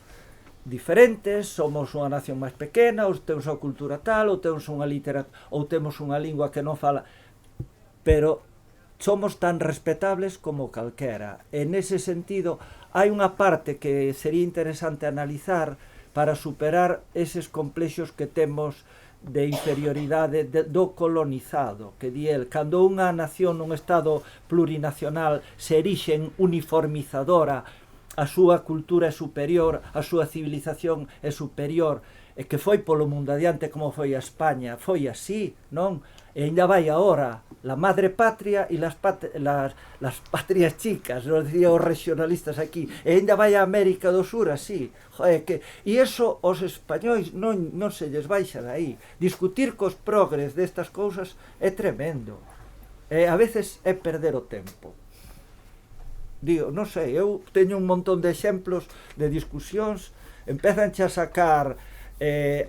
diferentes, somos unha nación máis pequena, ou temos unha cultura tal, ou temos unha literatura, ou temos unha lingua que non fala, pero somos tan respetables como calquera. En ese sentido, hai unha parte que sería interesante analizar para superar eses complexos que temos de inferioridade do colonizado, que di el, cando unha nación, un estado plurinacional se erixen uniformizadora, a súa cultura é superior, a súa civilización é superior, e que foi polo mundo adiante como foi a España, foi así, non? E ainda vai agora, la madre patria e las patrias chicas, nos dicían os regionalistas aquí, e ainda vai a América do Sur así, e iso os españois non se lles baixa dai. Discutir cos progres destas cousas é tremendo, e a veces é perder o tempo. Digo, non sei, eu teño un montón de exemplos de discusións, empezanche a sacar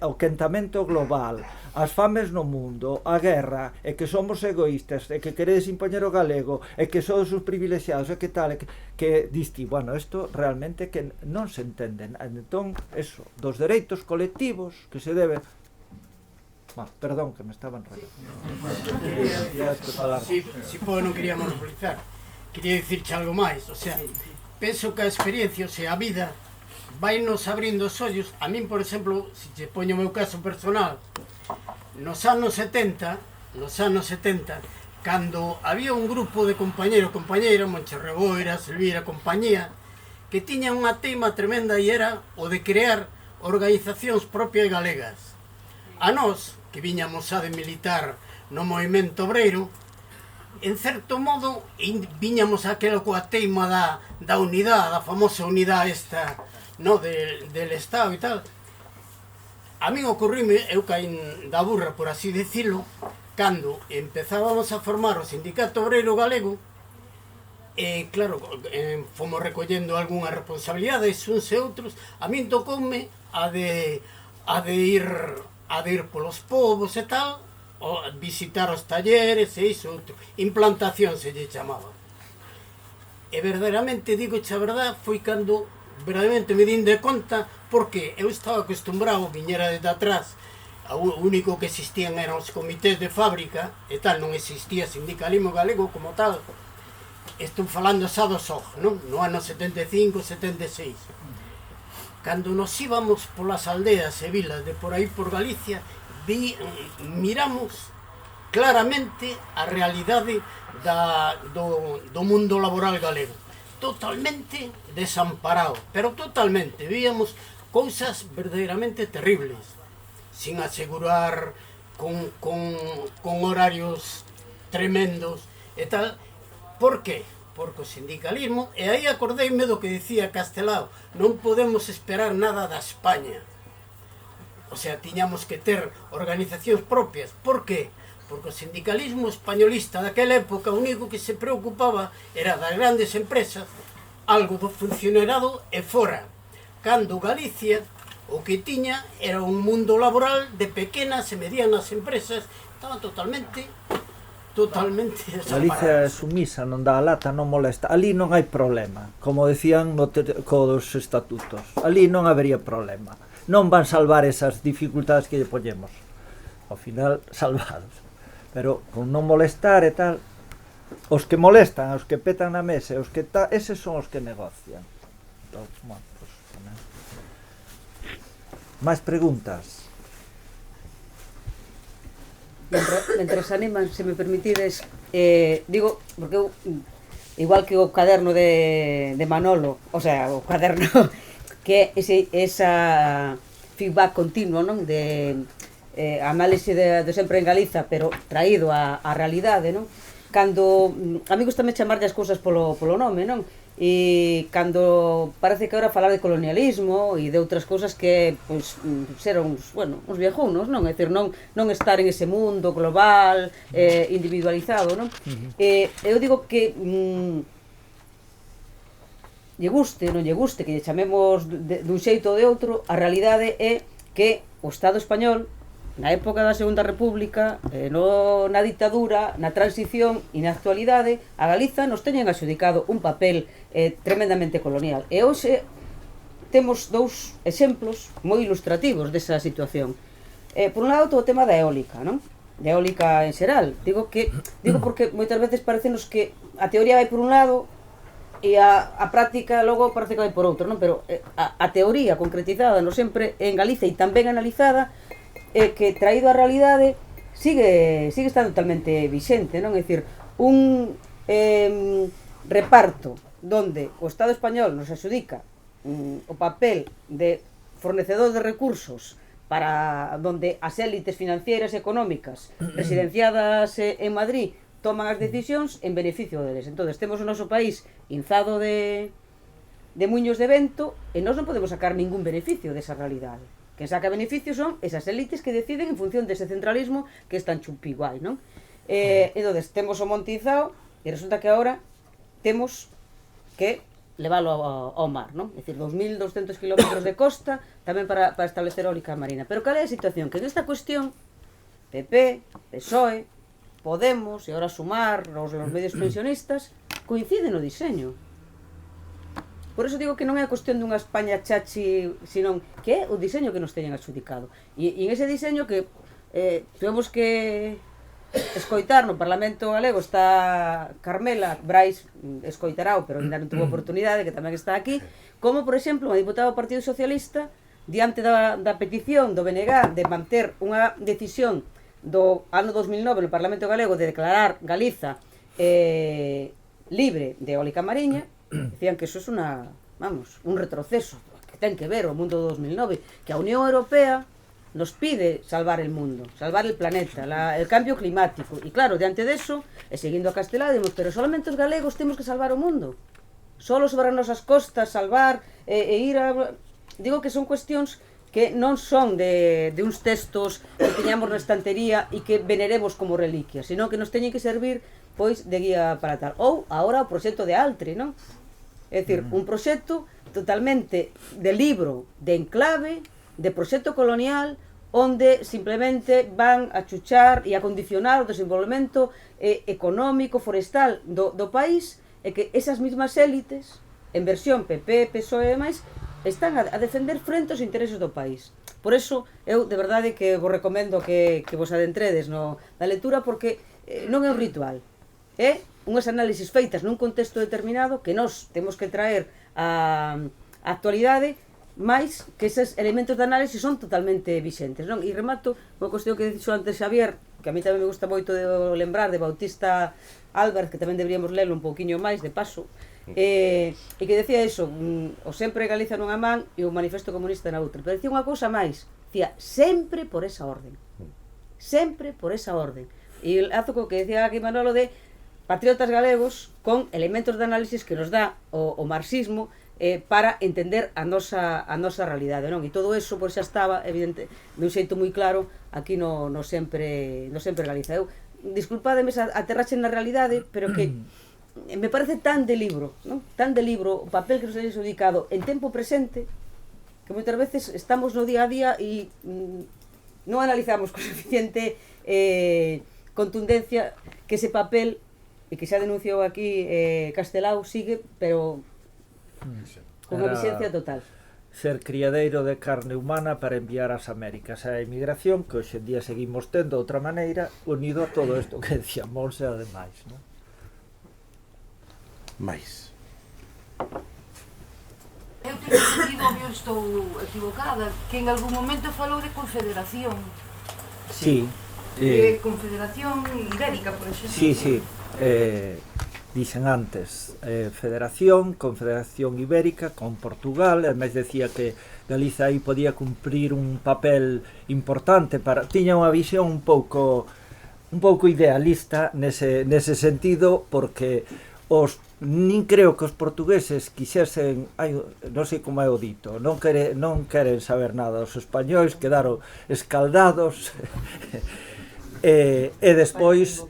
o quentamento global, as fames no mundo, a guerra, e que somos egoístas, e que queredes impoñer o galego, e que sodes os privilexiados, e que tal, que diste, bueno, isto realmente que non se entenden. Entón, eso, dos dereitos colectivos que se deben... Perdón, que me estaban enrollando. Si non quería monopolizar. Quería dicirche algo máis, o sea, penso que a experiencia, o sea, a vida vai nos abrindo os ollos. A min, por exemplo, se te poño o meu caso personal, nos anos 70, cando había un grupo de compañeira, Monche Reboira, Silvira, compañía, que tiña unha tema tremenda e era o de crear organizacións propias galegas. A nós, que viñamos a de militar no movimento obreiro, en certo modo, viñamos aquelo coa teima da unidade, da famosa unidade esta, no, del Estado e tal. A min ocurrime, eu caín da burra, por así decirlo, cando empezábamos a formar o Sindicato Obreiro Galego, E claro, fomos recollendo algunhas responsabilidades uns e outros. A min tocoume a de ir polos povos e tal, visitar os talleres e iso outro. Implantación se lle chamaba. E verdadeiramente, digo a verdad, foi cando verdadeiramente me din de conta, porque eu estaba acostumbrado, viñera desde atrás, o único que existían eran os comités de fábrica e tal, non existía sindicalismo galego como tal. Estou falando xa do SOG, non? No ano 75, 76. Cando nos íbamos polas aldeas e vilas de por aí por Galicia, miramos claramente a realidade do mundo laboral galego. Totalmente desamparado, pero totalmente. Víamos cousas verdadeiramente terribles, sin asegurar, con horarios tremendos e tal. Por qué? Porque o sindicalismo, e aí acordeime do que dicía Castelao, non podemos esperar nada da España. O sea, tiñamos que ter organizacións propias. Por qué? Porque o sindicalismo españolista daquela época o único que se preocupaba era das grandes empresas, algo do funcionariado e fora. Cando Galicia o que tiña era un mundo laboral de pequenas e medianas empresas, estaban totalmente Galicia é sumisa, non dá a lata, non molesta. Ali non hai problema, como decían cos estatutos. Ali non habería problema. Non van salvar esas dificultades que lle poñemos. Ao final, salvados. Pero con non molestar e tal, os que molestan, os que petan na mesa, os que eses son os que negocian. Entón, bueno, pues, máis preguntas? Mentre animan, se me permitides, digo, porque eu, igual que o caderno de Manolo, o sea, o caderno que esa feedback continuo, non? De análise de sempre en Galiza, pero traído á realidade, non? Cando, a mí gustame chamarlle as cousas polo nome, non? E cando parece que agora falar de colonialismo e de outras cousas que, pois, ser uns viejunos, non? É dicir, non estar en ese mundo global, individualizado, non? Eu digo que lle guste, non lle guste, que lle chamemos dun xeito ou de outro, a realidade é que o Estado español, na época da Segunda República, na ditadura, na transición e na actualidade, a Galiza nos teñen adxudicado un papel tremendamente colonial. E hoxe temos dous exemplos moi ilustrativos desa situación. Por un lado, o tema da eólica, non? Da eólica en xeral. Digo porque moitas veces parecenos que a teoría vai por un lado e a práctica logo parece que vai por outro, non? Pero a teoría concretizada non sempre en Galicia e tamén analizada, que traído á realidade sigue estando totalmente vixente, non? É dicir, un reparto donde o Estado español nos adxudica o papel de fornecedor de recursos para donde as élites financieras e económicas residenciadas en Madrid toman as decisións en beneficio deles. Entón, temos o noso país inzado de muiños de vento e nós non podemos sacar ningún beneficio desa realidade. Quen saca beneficios son esas élites que deciden en función dese centralismo que es tan chumpiguai, non? Entón, temos o monte izao e resulta que agora temos que leválo ao mar, non? É dicir, 2.200 km de costa tamén para establecer eólica marina. Pero cal é a situación? Que nesta cuestión PP, PSOE, Podemos e agora Sumar, os medios pensionistas coinciden no diseño. Por eso digo que non é a cuestión dunha España chachi, senón que é o diseño que nos teñen adxudicado. E en ese diseño que tuvemos que escoitar no Parlamento Galego, está Carmela Brais, escoitarao, pero ainda non tuvo oportunidade, que tamén está aquí, como, por exemplo, unha diputada do Partido Socialista, diante da petición do BNG de manter unha decisión do ano 2009 no Parlamento Galego de declarar Galiza libre de eólica mariña, decían que eso es un retroceso, que ten que ver o mundo do 2009, que a Unión Europea nos pide salvar el mundo, salvar el planeta, el cambio climático. E claro, diante deso, e seguindo a Castelao, dimos, pero solamente os galegos temos que salvar o mundo. Solo sobre as nosas costas salvar e ir a... Digo que son cuestións que non son de uns textos que teñamos na estantería e que veneremos como reliquias, sino que nos teñen que servir pois de guía para tal. Ou agora o proxecto de Altri, non? É dicir, un proxecto totalmente de libro, de enclave, de proxecto colonial, onde simplemente van a chuchar e a condicionar o desenvolvemento económico, forestal do país, e que esas mismas élites, en versión PP, PSOE e máis, están a defender frente aos intereses do país. Por eso, eu de verdade que vos recomendo que vos adentredes na lectura, porque non é un ritual, é unhas análisis feitas nun contexto determinado que nós temos que traer a actualidade, máis que eses elementos de análisis son totalmente vixentes, non? E remato unha cuestión que dixo antes Xavier, que a mí tamén me gusta moito de lembrar, de Bautista Álvarez, que tamén deberíamos lerlo un pouquiño máis, de paso, e que decía iso, o sempre Galiza nunha man e o manifesto comunista na outra, pero decía unha cousa máis, decía, sempre por esa orden, sempre por esa orden. E lazo co que decía aquí Manolo de patriotas galegos con elementos de análisis que nos dá o marxismo para entender a nosa realidade, non? E todo eso pois xa estaba evidente, de un xeito moi claro aquí no sempre Galiza. Eu disculpademe se aterraxe na realidade, pero que me parece tan de libro, non? Tan de libro o papel que nos teñen dedicado en tempo presente, que moitas veces estamos no día a día e non analizamos con suficiente contundencia que ese papel, e que xa denunciou aquí Castelao, sigue, pero con unha vixencia total. Ser criadeiro de carne humana para enviar ás Américas, a emigración que hoxe en día seguimos tendo de outra maneira, unido a todo isto que decía Monse ademais, non? Mais. Eu teño entendido, eu estou equivocada, que en algún momento falou de confederación. Sí. Confederación Ibérica, por exemplo. Sí. Dixen antes, Confederación Ibérica con Portugal, ademais decía que Galiza aí podía cumprir un papel importante tiña unha visión un pouco idealista nese sentido, porque nin creo que os portugueses quixesen, non sei como é o dito, non queren saber nada, os españois quedaron escaldados e despois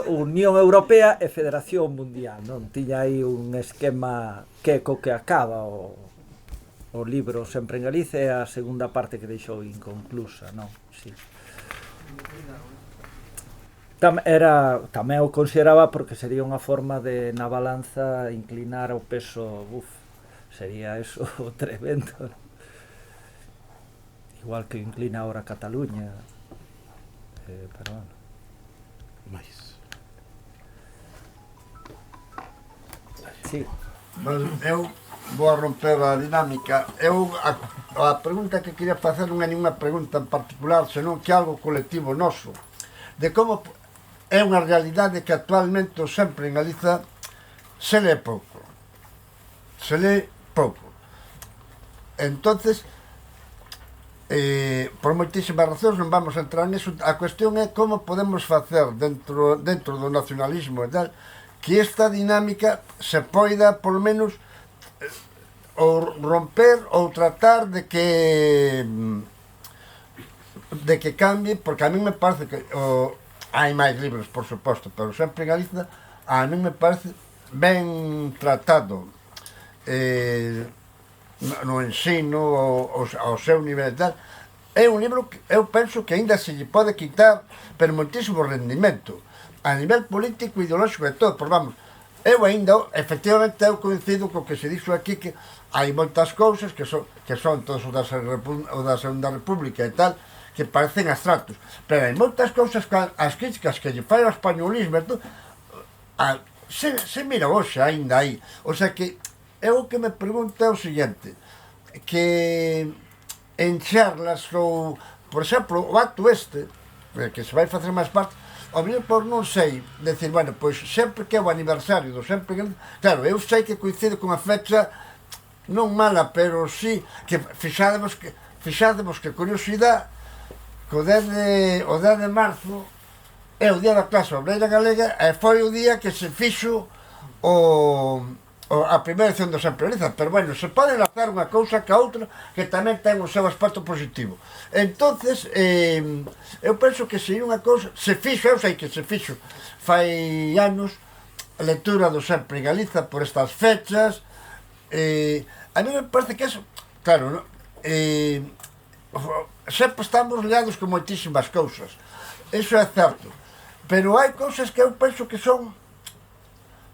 Unión Europea e Federación Mundial, non? Tiña aí un esquema que acaba o libro Sempre en Galicia e a segunda parte que deixou inconclusa, non? Sí. Tamén o consideraba porque sería unha forma de na balanza inclinar o peso, sería eso tremendo, non? Igual que inclina ahora Cataluña, pero bueno. Mais. Sí. Eu vou a romper a dinámica. A pregunta que quería facer non é ninguna pregunta en particular, senón que algo colectivo noso, de como é unha realidade que actualmente sempre en Galiza se lee pouco. Entonces, por moitísimas razóns non vamos a entrar nisso. A cuestión é como podemos facer dentro do nacionalismo e tal, que esta dinámica se poida polo menos ou romper ou tratar de que cambie, porque a mí me parece que hai máis libros, por suposto, pero sempre en Galiza a mí me parece ben tratado no ensino ao seu nivel tal. É un libro que eu penso que ainda se lle pode quitar pero moitísimo rendimento a nivel político, ideolóxico e todo, por vamos, eu ainda efectivamente eu coincido co que se dixo aquí, que hai moitas cousas que son todos o da Segunda República e tal, que parecen abstractos, pero hai moitas cousas, as críticas que lle fai ao españolismo se mira hoxe ainda aí, o sea que eu que me pregunto é o seguinte, que en charlas ou, por exemplo, o acto que se vai facer máis parte, o mellor por non sei, decir, bueno, pois sempre que é o aniversario do sempre, claro, eu sei que coincide con a fecha non mala, pero sí, que fixádemos que curiosidade, que o 10 de marzo é o día da clase obreira galega e foi o día que se fixo a primeira edición do Sempre Galiza, pero bueno, se pode enlazar unha cousa que a outra que tamén ten o seu aspecto positivo. Entonces, eu penso que se unha cousa, se fixo, eu sei que se fixo fai anos, a lectura do Sempre Galiza por estas fechas, a mí me parece que eso, claro, sempre estamos liados con moitísimas cousas, eso é certo, pero hai cousas que eu penso que son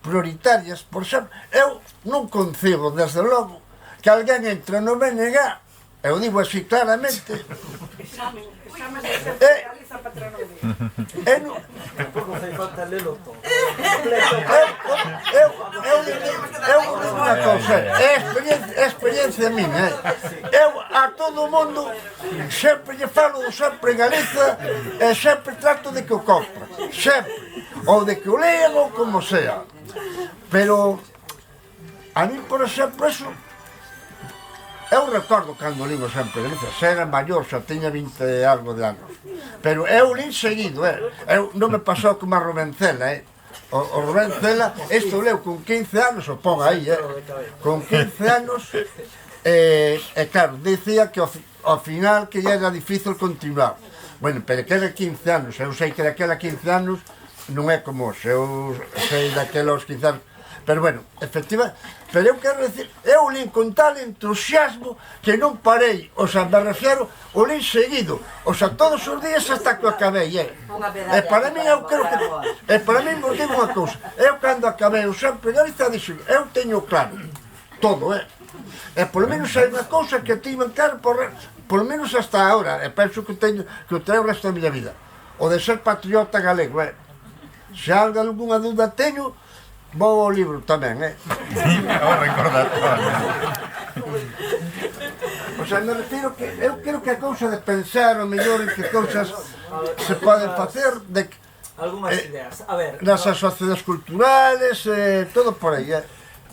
prioritarias. Por exemplo, eu non concibo, desde logo, que alguén entre no BNG, eu digo así claramente, eu digo unha cousa, é experiencia minha, eu a todo o mundo sempre lle falo do Sempre Galiza e sempre trato de que o compre, sempre, ou de que o lean ou como sea. Pero a mí, por exemplo, eso eu recordo cando ligo Sempre Galiza, se era maior, xa tiña 20 e algo de anos, pero eu lin seguido, eu non me pasou como a Robencela, o Robencela, isto leu con 15 anos, o pon aí, con 15 anos, e claro, dicía que ao final que ya era difícil continuar. Bueno, pero que era 15 anos, eu sei que daquela 15 anos non é como hoxe, eu sei daquela aos 15 anos, pero bueno, efectiva, pero eu quero decir, eu lin con tal entusiasmo que non parei, o sea, me refiero, o lin seguido, o sea, todos os días hasta que o acabei, e para mí eu creo que, e para mí vos digo unha cousa, eu cando acabei o Sempre Galiza dixo, eu teño claro, todo, e polo menos hai unha cousa que tiven claro, polo menos hasta agora, e penso que teño, que o treo o resto da miña vida, o de ser patriota galego, se algunha dúda teño, vou ao libro tamén, Ao recordatorio. O sea, me refiro que eu creo que a cousa de pensar o mellor en que cousas se poden facer de Algúmas ideas. A ver, nas asociacións culturales, todo por aí,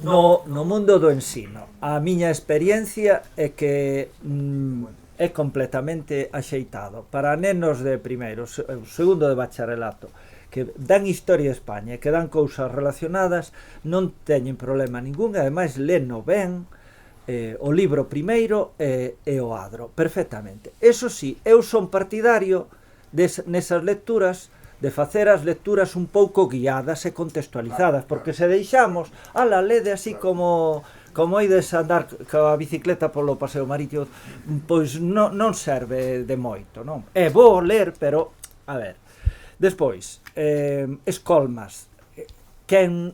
No mundo do ensino, a miña experiencia é que é completamente axeitado para nenos de primeiro, segundo de bacharelato, que dan historia a España e que dan cousas relacionadas, non teñen problema ningún, e ademais leno ben o libro primeiro e o adro, perfectamente. Eso sí, eu son partidario nesas lecturas de facer as lecturas un pouco guiadas e contextualizadas, porque se deixamos a la lede así como ides a andar coa bicicleta polo paseo marítimo, pois non serve de moito, non? É bo ler, pero, a ver, despois, escolmas, quen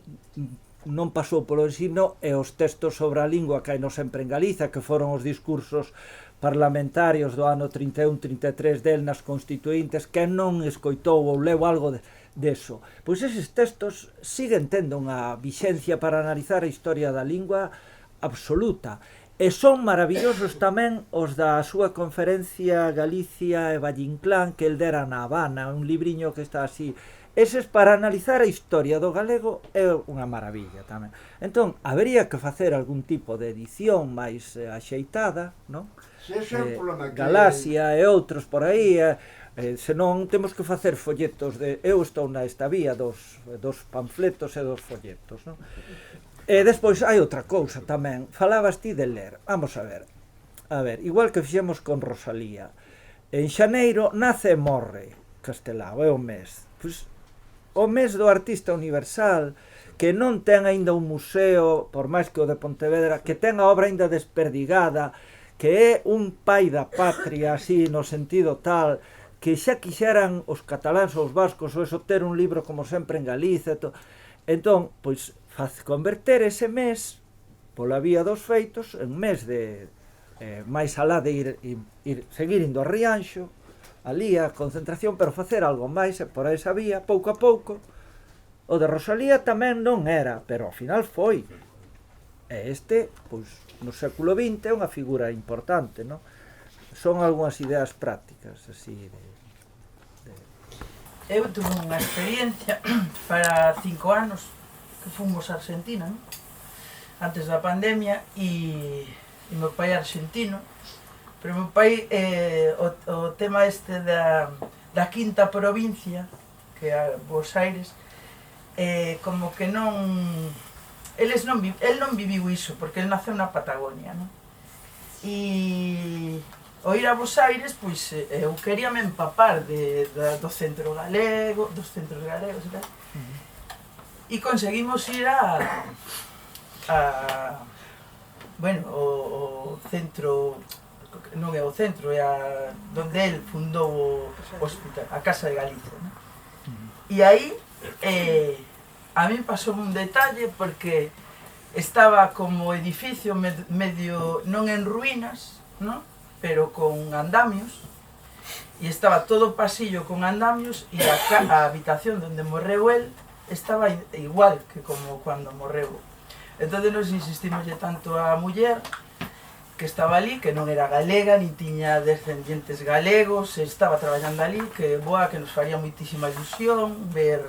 non pasou polo ensino e os textos sobre a lingua que hai no Sempre en Galiza, que foron os discursos parlamentarios do ano 31-33 del nas constituintes, que non escoitou ou leu algo deso, pois eses textos siguen tendo unha vixencia para analizar a historia da lingua absoluta, e son maravillosos tamén os da súa conferencia Galicia e Valle Inclán que el dera na Habana, un libriño que está así. Eses para analizar a historia do galego é unha maravilla tamén. Entón, habería que facer algún tipo de edición máis axeitada, non? Galaxia e outros por aí, senón temos que facer folletos de... Eu estou na vía dos panfletos e dos folletos, non? E despois hai outra cousa tamén, falabas ti de ler, vamos a ver, igual que fixemos con Rosalía, en xaneiro nace e morre Castelao, é o mes, pois o mes do artista universal, que non ten aínda un museo, por máis que o de Pontevedra, que ten a obra aínda desperdigada, que é un pai da patria, así, no sentido tal, que xa quixeran os cataláns ou os vascos, ou eso, ter un libro como Sempre en Galiza, entón, pois, converter ese mes, pola vía dos feitos, en mes de, máis alá de seguir indo a Rianxo, ali a concentración, pero facer algo máis por esa vía, pouco a pouco. O de Rosalía tamén non era, pero ao final foi. E este, pois, no século XX é unha figura importante, non? Son algunhas ideas prácticas, así, Eu tuve unha experiencia para 5 anos que fomos a Argentina, non? Antes da pandemia, e meu pai é argentino, pero meu pai, o tema este da quinta provincia, que é Buenos Aires, como que non el non viviu iso, porque el naceu na Patagonia, non? E ao ir a Bos Aires, pois eu queríame empapar do centro galego, dos centros galegos e tal. E conseguimos ir bueno, o centro, non é o centro, é donde el fundou o hospital, a Casa de Galicia, non? E aí a mí pasou un detalle porque estaba como edificio medio non en ruínas, non? Pero con andamios, e estaba todo o pasillo con andamios, e a habitación onde morreu el estaba igual que como cando morreu. Entón nos insistimoslle tanto a muller que estaba ali, que non era galega, ni tiña descendientes galegos, estaba traballando ali, que boa, que nos faría moitísima ilusión ver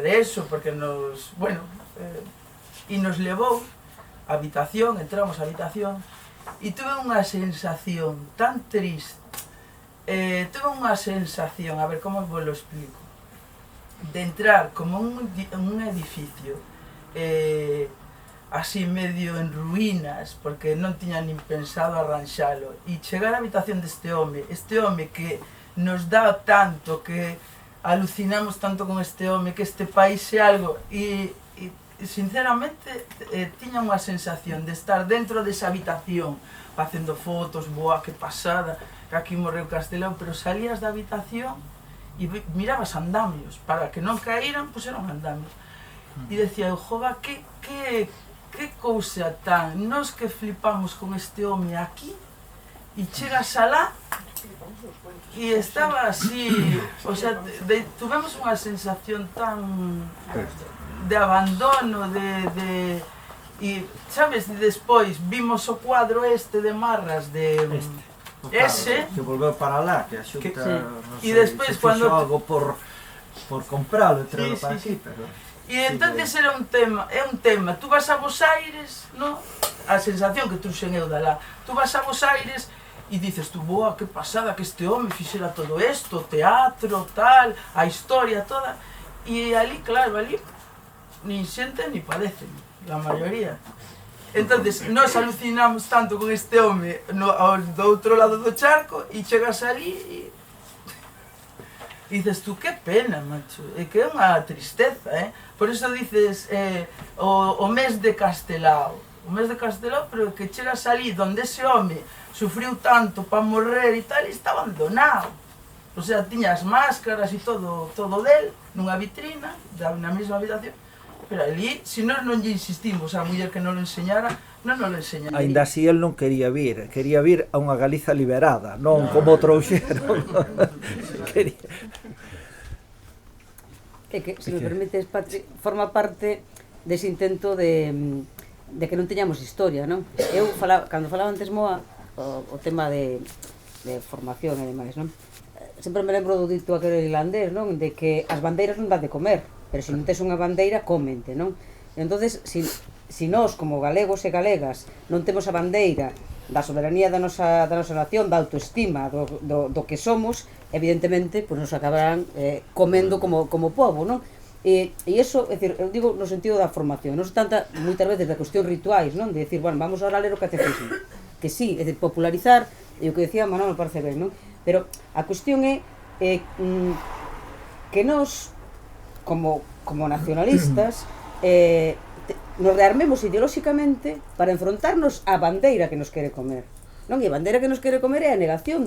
eso, porque nos, bueno, e nos levou a habitación, entramos a habitación, e tuve unha sensación tan triste, tuve unha sensación, a ver como vos lo explico, de entrar como un edificio así medio en ruínas, porque non tiña nin pensado arranxalo, e chegar á habitación deste home que nos dá tanto, que alucinamos tanto con este home, que este país é algo, e sinceramente tiña unha sensación de estar dentro desa habitación facendo fotos, boa, que pasada, que aquí morreu Castelao, pero salías da habitación e mirabas andamios, para que non caíran, pois eran andamios, e decía, jova, que cousa tan, nós que flipamos con este home aquí, e chegas alá e estaba así, o sea, tuvemos unha sensación tan de abandono, e, sabes, despois vimos o cuadro de Marras, ese, que volveu para lá, que a Xunta, non sei, e despois se cando fixo algo por compralo e traerlo para aquí, pero... E entonces era un tema, tú vas a Bos Aires, no? A sensación que truxen eu da lá, tú vas a Bos Aires e dices tú, boa, que pasada que este home fixera todo isto, o teatro, tal, a historia toda, e ali, claro, ali nin xente ni padecen, la maioría. Entonces, nós alucinamos tanto con este home do outro lado do charco e chegas ali e dices tú, que pena, macho, é que é unha tristeza, Por iso dices o mes de Castelao, pero que chegas ali donde ese home sufriu tanto para morrer e tal, e está abandonado. O sea, tiña as máscaras e todo del, nunha vitrina, na mesma habitación, pero ali, se nós non lle insistimos á muller que non lo enseñara, non nos lo enseñaría. Ainda así el non quería vir a unha Galiza liberada, non como trouxeron. Quería... É que, se me permites, Patri, forma parte dese intento de que non teñamos historia, non? Eu, cando falaba antes Moa, o tema de formación e demais, non? Sempre me lembro do dito aquele irlandés, non? De que as bandeiras non dan de comer, pero se non tes unha bandeira, comente, non? E entonces, se nós, como galegos e galegas, non temos a bandeira da soberanía da nosa nación, da autoestima do que somos, evidentemente, pues nos acabarán comendo como pobo, non? E iso, é dicir, eu digo no sentido da formación, non se trata moitas veces da cuestión rituais, non? De decir, bueno, vamos ahora a ler o catecismo, que sí, é de popularizar, e o que decía Manolo me parece ben, non? Pero a cuestión é que nós, como nacionalistas, nos rearmemos ideolóxicamente para enfrontarnos á bandeira que nos quere comer, non? E a bandeira que nos quere comer é a negación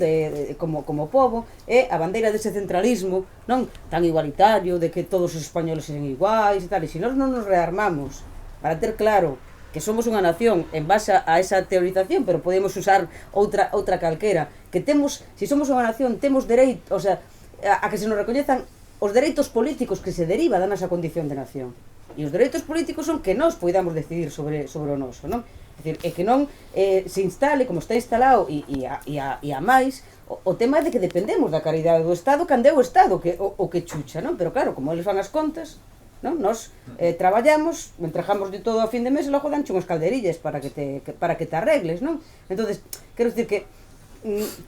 como pobo, é a bandeira dese centralismo, non? Tan igualitario, de que todos os españoles sean iguais e tal, e se nós non nos rearmamos para ter claro que somos unha nación en base a esa teorización, pero podemos usar outra calquera, que temos, se somos unha nación, temos dereito, o sea, a que se nos recoñezan os dereitos políticos que se deriva da nosa condición de nación. E os dereitos políticos son que nós poidamos decidir sobre o noso, non? É dicir, é que non se instale como está instalado e a máis o tema é de que dependemos da caridade do Estado cando é o Estado o que chucha, non? Pero claro, como eles fan as contas, non? Nós traballamos, entregamos de todo a fin de mes e logo danche unhas calderillas para que te arregles, non? Entonces, quero dicir que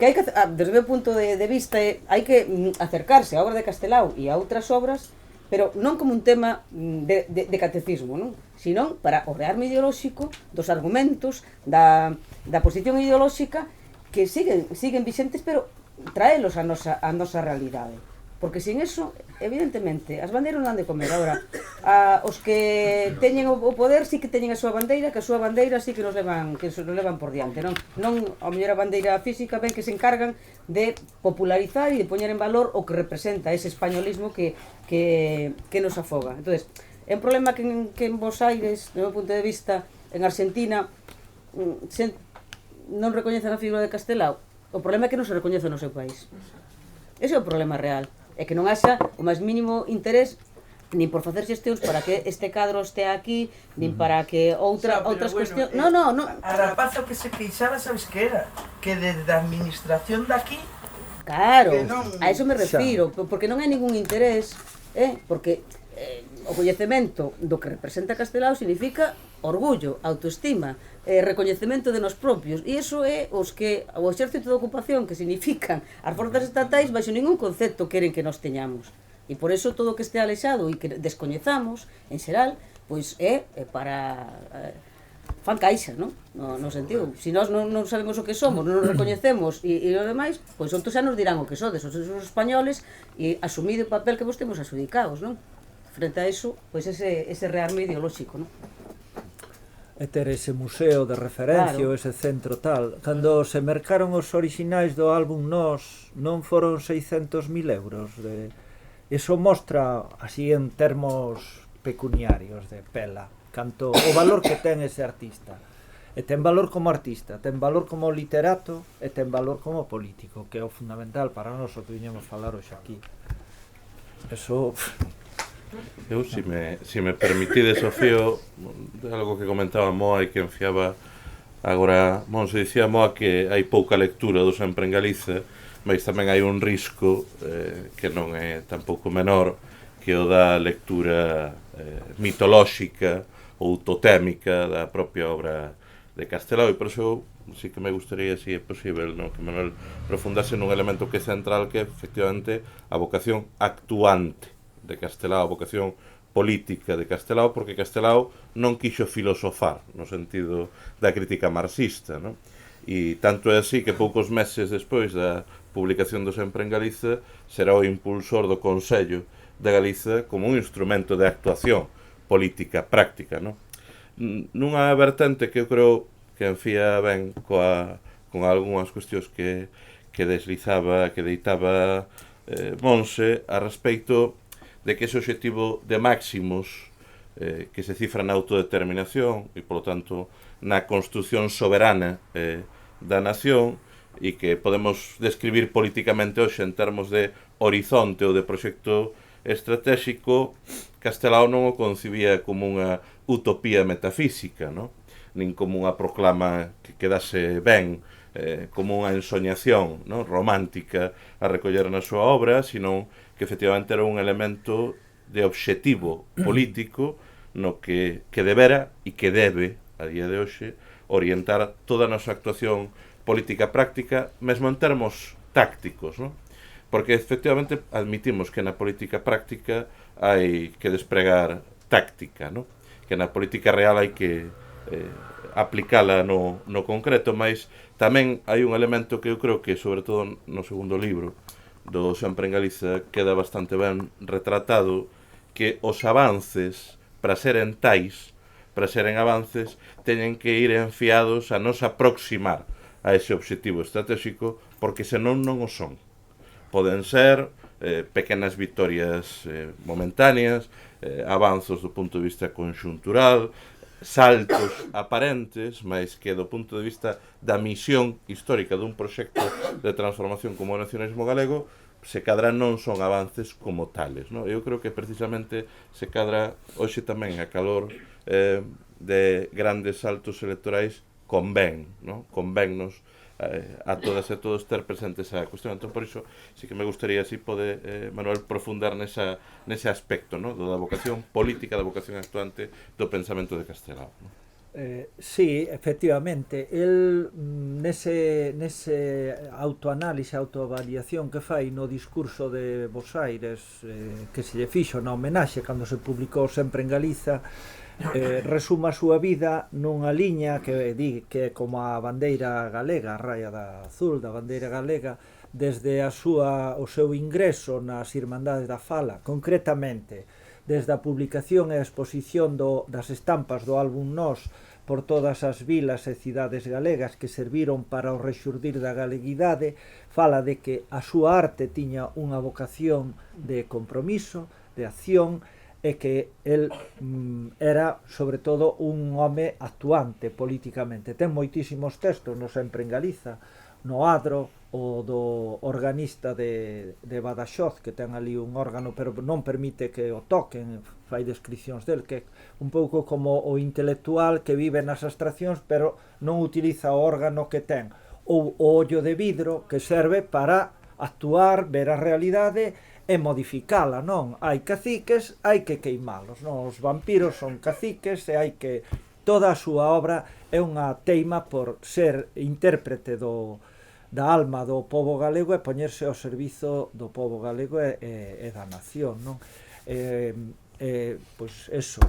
hai que, desde o meu punto de vista, hai que acercarse á obra de Castelao e a outras obras pero non como un tema de catecismo, non? Sino para o rearme ideolóxico dos argumentos da posición ideolóxica que siguen vixentes, pero traelos a nosa realidade. Porque sin eso, evidentemente, as bandeiras non dan de comer. Agora, os que teñen o poder sí que teñen a súa bandeira, que a súa bandeira sí que nos levan por diante, non a mellor a bandeira física, ben que se encargan de popularizar e de poñer en valor o que representa ese españolismo que nos afoga. Entonces, é un problema que en Bos Aires, do meu punto de vista, en Argentina, non recoñecen a figura de Castelao. O problema é que non se recoñece no seu país. Ese é o problema real. É que non haxa o máis mínimo interés nin por facer xestións para que este cadro estea aquí, nin para que outras cuestións... No. A rapaza que se queixaba, sabes que era? Que desde a administración daqui... Claro, a eso me refiro, porque non hai ningún interés, porque o coñecemento do que representa Castelao significa orgullo, autoestima, recoñecemento de nós propios, e iso é o exército de ocupación que significan as forzas estatais baixo ningún concepto queren que nos teñamos, e por eso todo o que este alexado e que descoñezamos en xeral, pois é para fan caixa, non? No sentido, se nós non sabemos o que somos, non nos recoñecemos e o demais, pois outros xa nos dirán o que sodes, os españoles, e asumido o papel que vos temos adxudicados, non? Frente a iso, pois ese rearme ideolóxico, non? E ter ese museo de referencia, claro, ese centro tal. Cando se mercaron os orixinais do álbum Nós, non foron 600.000 euros. Eso mostra, así en termos pecuniarios de pela, canto o valor que ten ese artista. E ten valor como artista, ten valor como literato e ten valor como político, que é o fundamental para nós o que viñemos falar hoxe aquí. Eso... Eu, se me permitides, Sofío, de algo que comentaba Moa e que enfiaba agora, se dicía Moa que hai pouca lectura do Sempre en Galiza, mas tamén hai un risco que non é tampouco menor, que o da lectura mitolóxica ou totémica da propia obra de Castelao, e por iso sí que me gustaría, se é posible, que Manuel profundase nun elemento que é central, que é efectivamente a vocación actuante de Castelao, a vocación política de Castelao, porque Castelao non quixo filosofar no sentido da crítica marxista, non? E tanto é así que poucos meses despois da publicación do Sempre en Galiza será o impulsor do Consello de Galiza como un instrumento de actuación política práctica, non? Nunha vertente que eu creo que enfía ben con algunhas cuestións que deslizaba, que deitaba Monse a respecto de que ese obxectivo de máximos que se cifra na autodeterminación e, polo tanto, na construción soberana da nación e que podemos describir políticamente hoxe en termos de horizonte ou de proxecto estratégico, Castelao non o concibía como unha utopía metafísica, non? Nin como unha proclama que quedase ben, como unha ensoñación, non? Romántica a recoller na súa obra, sino que efectivamente era un elemento de obxectivo político no que debera e que debe, a día de hoxe, orientar toda a nosa actuación política práctica, mesmo en termos tácticos, non? Porque efectivamente admitimos que na política práctica hai que despregar táctica, non? Que na política real hai que aplicala no concreto, mas tamén hai un elemento que eu creo que, sobre todo no segundo libro do Sempre en Galiza, queda bastante ben retratado, que os avances, para seren tais, para seren avances, teñen que ir enfiados a nos aproximar a ese obxectivo estratégico, porque senón non o son. Poden ser pequenas vitorias momentáneas, avanzos do punto de vista conxuntural, saltos aparentes, mas que do punto de vista da misión histórica dun proxecto de transformación como o nacionalismo galego, se cadra non son avances como tales, non? Eu creo que precisamente se cadra hoxe tamén a calor de grandes saltos electorais convén, non? Convénnos a todas e todos ter presente esa cuestión. Entón, por iso, sí que me gustaría así poder, Manuel, profundar nese aspecto, non? Da vocación política, da vocación actuante do pensamento de Castelao, non? Sí, efectivamente, el nese autoanálise, autoavaliación que fai no discurso de Bos Aires, que se lle fixo na homenaxe cando se publicou Sempre en Galiza, resuma a súa vida nunha liña que di que é como a bandeira galega, a raia da azul da bandeira galega, desde o seu ingreso nas Irmandades da Fala, concretamente desde a publicación e a exposición das estampas do álbum Nós por todas as vilas e cidades galegas que serviron para o rexurdir da galeguidade, fala de que a súa arte tiña unha vocación de compromiso, de acción, e que el era, sobre todo, un home actuante políticamente. Ten moitísimos textos, no Sempre en Galiza, no Adro, o do organista de Badaxoz, que ten ali un órgano, pero non permite que o toquen, fai descripcións del, que é un pouco como o intelectual que vive nas abstraccións, pero non utiliza o órgano que ten, ou o ollo de vidro, que serve para actuar, ver a realidade e modificala, non? Hai caciques, hai que queimalos, non? Os vampiros son caciques e hai que... Toda a súa obra é unha teima por ser intérprete da alma do pobo galego e poñerse ao servizo do pobo galego e da nación, non? Pois eso,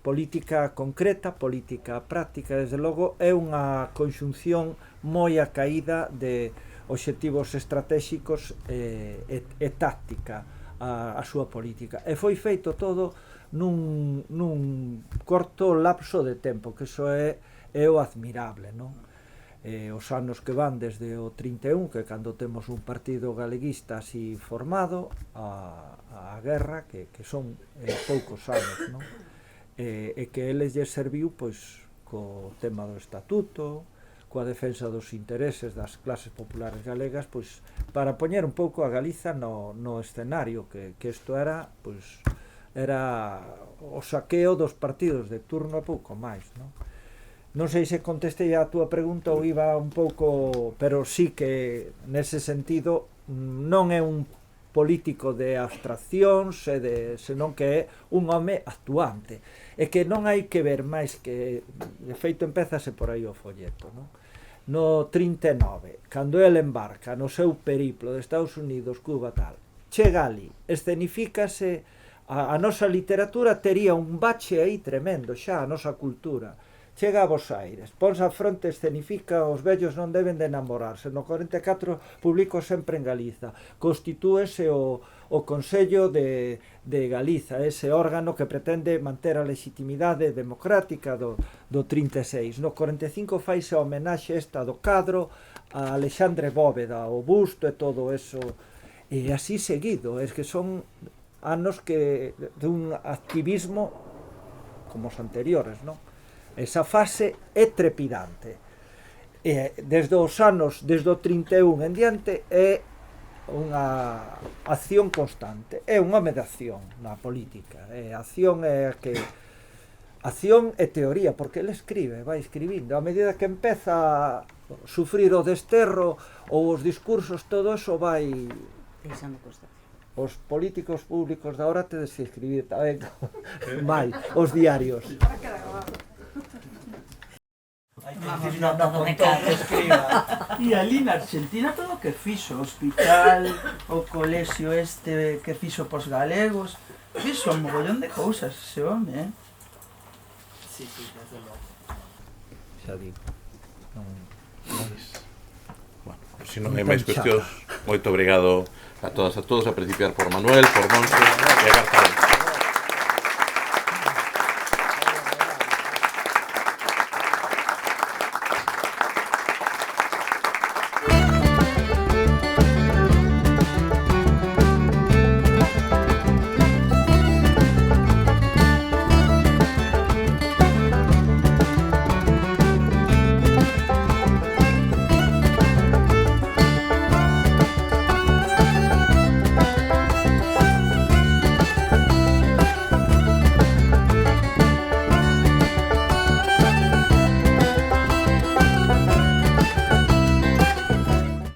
política concreta, política práctica, desde logo, é unha conxunción moi acaída de obxectivos estratégicos e táctica a súa política. E foi feito todo nun corto lapso de tempo, que iso é o admirable, non? Os anos que van desde o 31, que cando temos un partido galeguista así formado, a guerra, que son poucos anos, non? E que eles lle serviu pois co tema do estatuto, coa defensa dos intereses das clases populares galegas, pois para poñer un pouco a Galiza no escenario, que isto era, pois, era o saqueo dos partidos de turno e pouco máis, non? Non sei se contestei a túa pregunta ou iba un pouco, pero sí que nese sentido non é un político de abstraccións, senón que é un home actuante, e que non hai que ver máis que, de feito, empézase por aí o folleto, non? No 39, cando ele embarca no seu periplo de Estados Unidos, Cuba, tal, chega ali, escenifícase, a nosa literatura tería un bache aí tremendo xa, a nosa cultura. Chega a Bos Aires, ponse a fronte, escenifica Os vellos non deben de enamorarse. No 44 publico Sempre en Galiza. Constitúese o Consello de Galiza, ese órgano que pretende manter a legitimidade democrática do 36. No 45 faise a homenaxe esta do cadro a Alexandre Bóveda, o busto e todo eso. E así seguido, es que son anos que dun activismo como os anteriores, non? Esa fase é trepidante. Desde os anos, desde o 31 en diante, é unha acción constante. É un home de acción na política. Acción é que... Acción e teoría, porque ele escribe, vai escribindo. A medida que empeza a sufrir o desterro ou os discursos, todo eso vai... Deixando constancia. Os políticos públicos da hora tedes que escribir tamén máis, os diarios. E ali na Argentina todo o que fixo, o hospital, o colexio este que fixo pos galegos, fixo un mogollón de cousas ese home, Sí, desde logo. Xa digo. Bueno, se non hai máis cuestións, moito obrigado a todas, a principiar por Manuel, por Monse e a García.